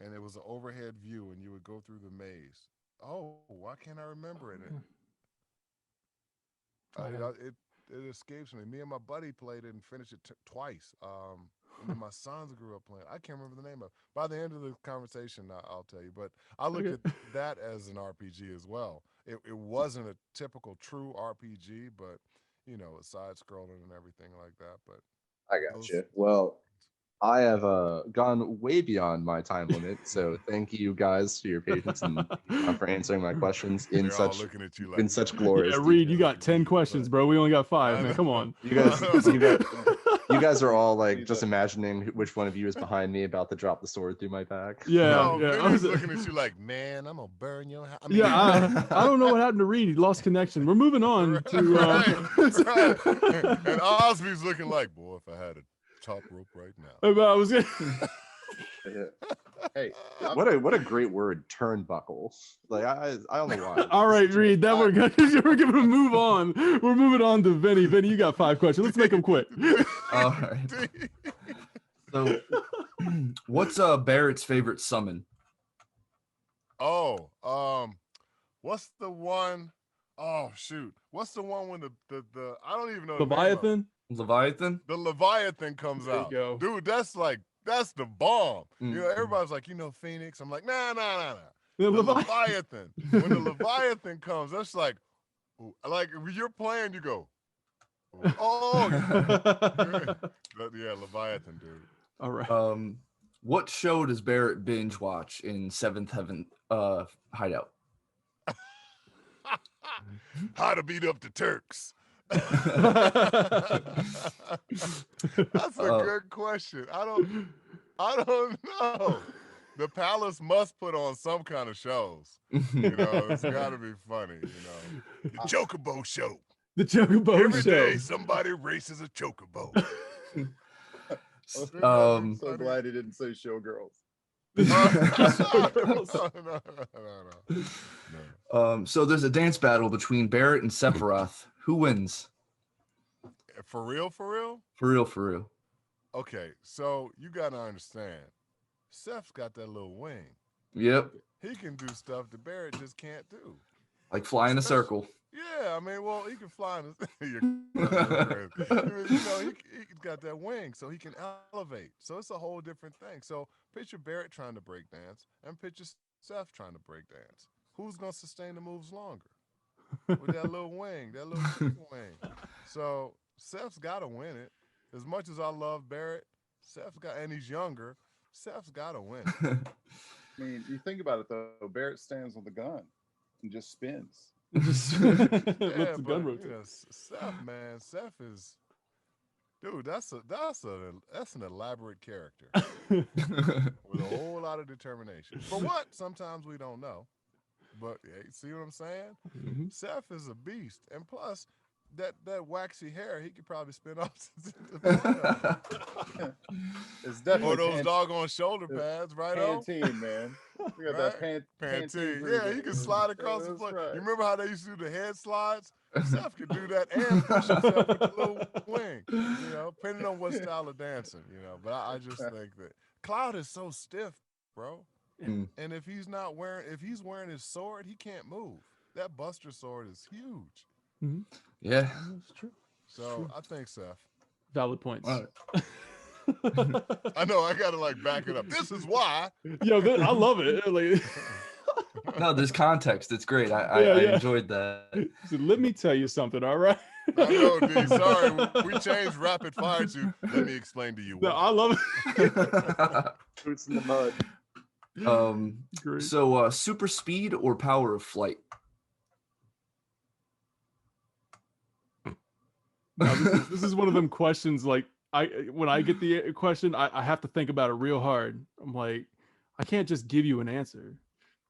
S3: and it was an overhead view, and you would go through the maze. Oh, why can't I remember it? It escapes me. Me and my buddy played it and finished it twice. And then my sons grew up playing. I can't remember the name of it. By the end of the conversation, I'll tell you. But I looked at that as an RPG as well. It wasn't a typical true RPG, but side scrolling and everything like that. But
S4: I got you. Well, I have gone way beyond my time limit, so thank you guys for your patience and for answering my questions in such glorious.
S1: Yeah, Reed, you got 10 questions, bro. We only got 5. Man, come on.
S4: You guys are all like just imagining which one of you is behind me about to drop the sword through my back.
S1: Yeah,
S3: I was looking at you like, man, I'm gonna burn your house.
S1: I don't know what happened to Reed. He lost connection. We're moving on to.
S3: And Osby's looking like, boy, if I had a top rope right now.
S1: I was gonna...
S2: Hey,
S4: What a great word, turnbuckle. Like I don't know why.
S1: All right, Reed, that we're good. We're going to move on. We're moving on to Vinny. Vinny, you got 5 questions. Let's make them quick.
S5: All right. So, what's Barrett's favorite summon?
S3: Oh, what's the one? Oh shoot, what's the one when the I don't even know the name of it.
S1: Leviathan?
S5: Leviathan?
S3: The Leviathan comes
S1: There you
S3: out.
S1: go.
S3: Dude, that's the bomb. You know, everybody's like, Phoenix. I'm like, nah. The Leviathan. When the Leviathan comes, that's like when you're playing, you go, oh, yeah, Leviathan, dude.
S1: All right.
S5: What show does Barrett binge watch in Seventh Heaven Hideout?
S3: How to beat up the Turks. That's a good question. I don't know. The Palace must put on some kind of shows. It's got to be funny. The Chocobo Show.
S1: The Chocobo
S3: Every
S1: Show.
S3: day somebody races a chocobo.
S2: I'm so glad he didn't say Showgirls.
S3: No.
S5: So there's a dance battle between Barrett and Sephiroth. Who wins?
S3: For real?
S5: For real.
S3: Okay, so you got to understand, Seph's got that little wing.
S5: Yep.
S3: He can do stuff that Barrett just can't do.
S5: Like fly in a circle.
S3: Yeah, I mean, well, he can fly in a he's got that wing, so he can elevate. So it's a whole different thing. So picture Barrett trying to break dance and picture Seth trying to break dance. Who's going to sustain the moves longer? With that little wing, that little chicken wing. So Seth's got to win it. As much as I love Barrett, and he's younger, Seth's got to win it.
S2: I mean, you think about it, though. Barrett stands with the gun and just spins.
S1: Just let the gun rotate.
S3: Seth is, dude. That's an elaborate character with a whole lot of determination. For what? Sometimes we don't know, but hey, see what I'm saying?
S1: Mm-hmm.
S3: Seth is a beast, and plus that waxy hair, he could probably spin off.
S2: It's definitely
S3: or those doggone shoulder pads, right?
S2: Pantene, man. We got that
S3: Pantene. Yeah, you can slide across the plate. Right. You remember how they used to do the head slides? Seth could do that and push himself with the little wing, depending on what style of dancing, But I just think that Cloud is so stiff, bro. And if he's wearing his sword, he can't move. That Buster sword is huge.
S1: Mm-hmm.
S5: Yeah,
S1: that's true.
S3: So I think Seth.
S1: Valid points.
S5: All right.
S3: I know. I gotta back it up. This is why.
S1: Yo, I love it.
S5: No, there's context. It's great. I enjoyed that.
S1: So let me tell you something. All right.
S3: I know, D. Sorry, we changed rapid fire to let me explain to you why.
S1: No, I love it.
S2: Boots in the mud.
S1: Great.
S5: So super speed or power of flight?
S1: No, this is one of them questions. Like when I get the question, I have to think about it real hard. I'm like, I can't just give you an answer.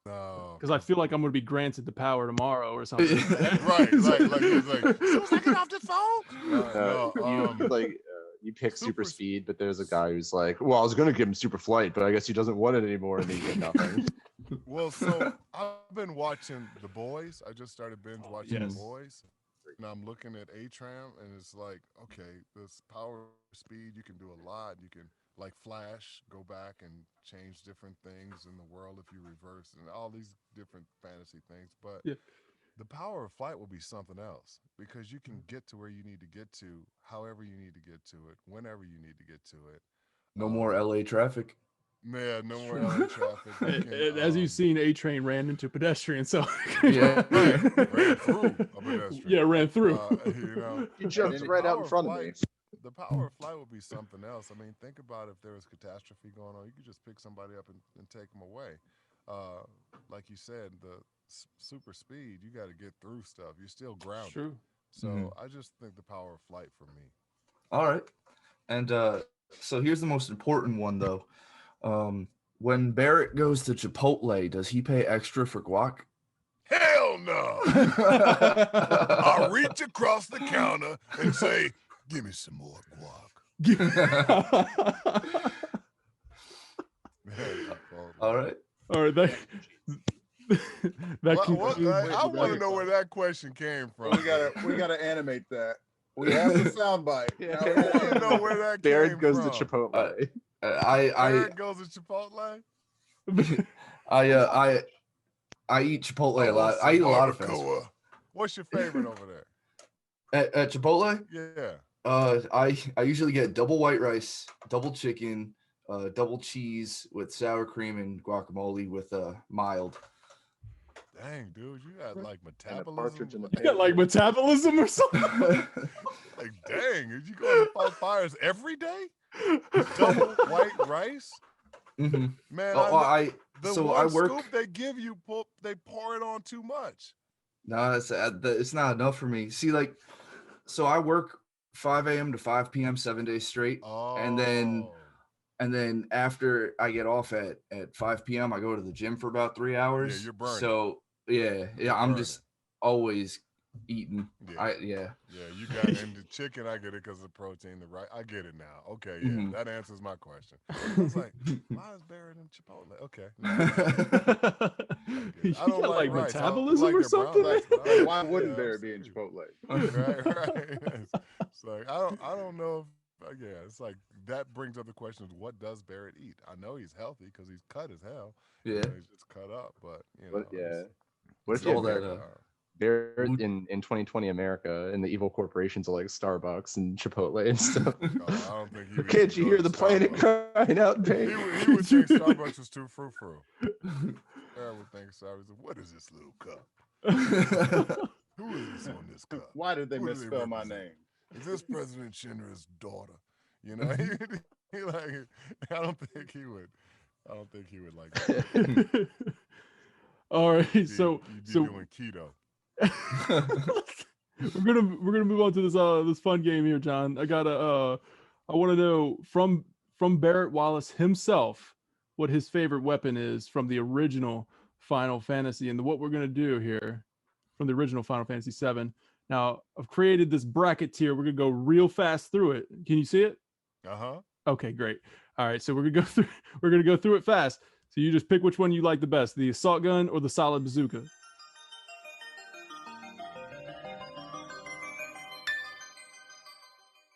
S3: No,
S1: because I feel like I'm going to be granted the power tomorrow or something.
S3: Right, he's like, get off the phone.
S4: You pick super speed, but there's a guy who's like, well, I was going to give him super flight, but I guess he doesn't want it anymore, and he get nothing.
S3: Well, so I've been watching The Boys. I just started binge watching The Boys. And I'm looking at Atram, and it's like, okay, this power speed, you can do a lot. You can, like Flash, go back and change different things in the world if you reverse, and all these different fantasy things. But the power of flight will be something else, because you can get to where you need to get to, however you need to get to it, whenever you need to get to it.
S5: No more LA traffic.
S3: Yeah, no more LA traffic.
S1: As you've seen, A-Train ran into pedestrians. So
S5: yeah,
S3: ran through a pedestrian.
S1: Yeah, ran through.
S2: He jumped right out in front of me.
S3: The power of flight would be something else. I mean, think about if there was catastrophe going on, you could just pick somebody up and take them away. Like you said, the super speed, you got to get through stuff. You're still grounded.
S1: True.
S3: So I just think the power of flight for me.
S5: All right. And so here's the most important one, though. When Barrett goes to Chipotle, does he pay extra for guac?
S3: Hell no! I'll reach across the counter and say, give me some more guac.
S5: All right.
S1: All right. That concludes
S3: I want to know where that question came from.
S2: We gotta animate that. We have the soundbite.
S4: Yeah.
S3: I want to know where that
S4: Barret
S3: came
S4: goes
S3: from.
S4: to Chipotle.
S3: Barret goes to Chipotle.
S5: I eat Chipotle
S3: I
S5: a lot.
S3: want
S5: I eat a
S3: some
S5: lot of fast
S3: barbacoa.
S5: food.
S3: What's your favorite over there?
S5: At Chipotle?
S3: Yeah.
S5: I usually get double white rice, double chicken, double cheese with sour cream and guacamole with mild.
S3: Dang, dude, you got like
S4: And a
S3: metabolism.
S4: partridge in the
S1: You got like metabolism or something?
S3: Like, dang, did you go to Fires every day? Double white rice?
S5: Mm-hmm.
S3: Man,
S5: I work.
S3: scoop they give you, they pour it on too much.
S5: No, it's not enough for me. See, like, so I work 5 a.m. to 5 p.m. 7 days straight, and then after I get off at 5 p.m., I go to the gym for about 3 hours.
S3: Yeah, you're burning.
S5: So yeah, I'm just always eating.
S3: Yeah, you got in the chicken. I get it because of the protein. The right, I get it now. Okay, yeah, that answers my question. I was like, why is Barret in Chipotle? Okay,
S1: You
S3: I don't
S1: got like
S3: rice.
S1: metabolism or
S3: their brown
S1: something?
S3: rice, but
S2: Like, why wouldn't
S3: yeah,
S2: Barret be in Chipotle?
S3: right. It's like I don't know. Yeah, it's like that brings up the question of what does Barret eat? I know he's healthy because he's cut as hell.
S5: Yeah,
S3: he's just cut up, but you know.
S4: What if
S5: it's
S4: you
S5: all
S4: had
S5: that.
S4: Barret in 2020 America and the evil corporations are like Starbucks and Chipotle and stuff?
S3: I don't think he would.
S4: Can't you hear the planet crying out,
S3: He
S4: babe?
S3: would think Starbucks was too frou-frou. Barret would think Starbucks. What is this little cup? Who is this on this cup?
S2: Why did they
S3: Who do
S2: misspell my
S3: represent?
S2: name?
S3: Is this President Shinra's daughter? You know, he like. I don't think he would like that.
S1: All right,
S3: You'd be
S1: so
S3: doing keto.
S1: we're gonna move on to this fun game here, John. I want to know from Barret Wallace himself what his favorite weapon is from the original Final Fantasy, and what we're gonna do here from the original Final Fantasy VII. Now, I've created this bracket tier. We're gonna go real fast through it. Can you see it? Okay, great. All right, so we're gonna go through it fast. So you just pick which one you like the best, the assault gun or the solid bazooka.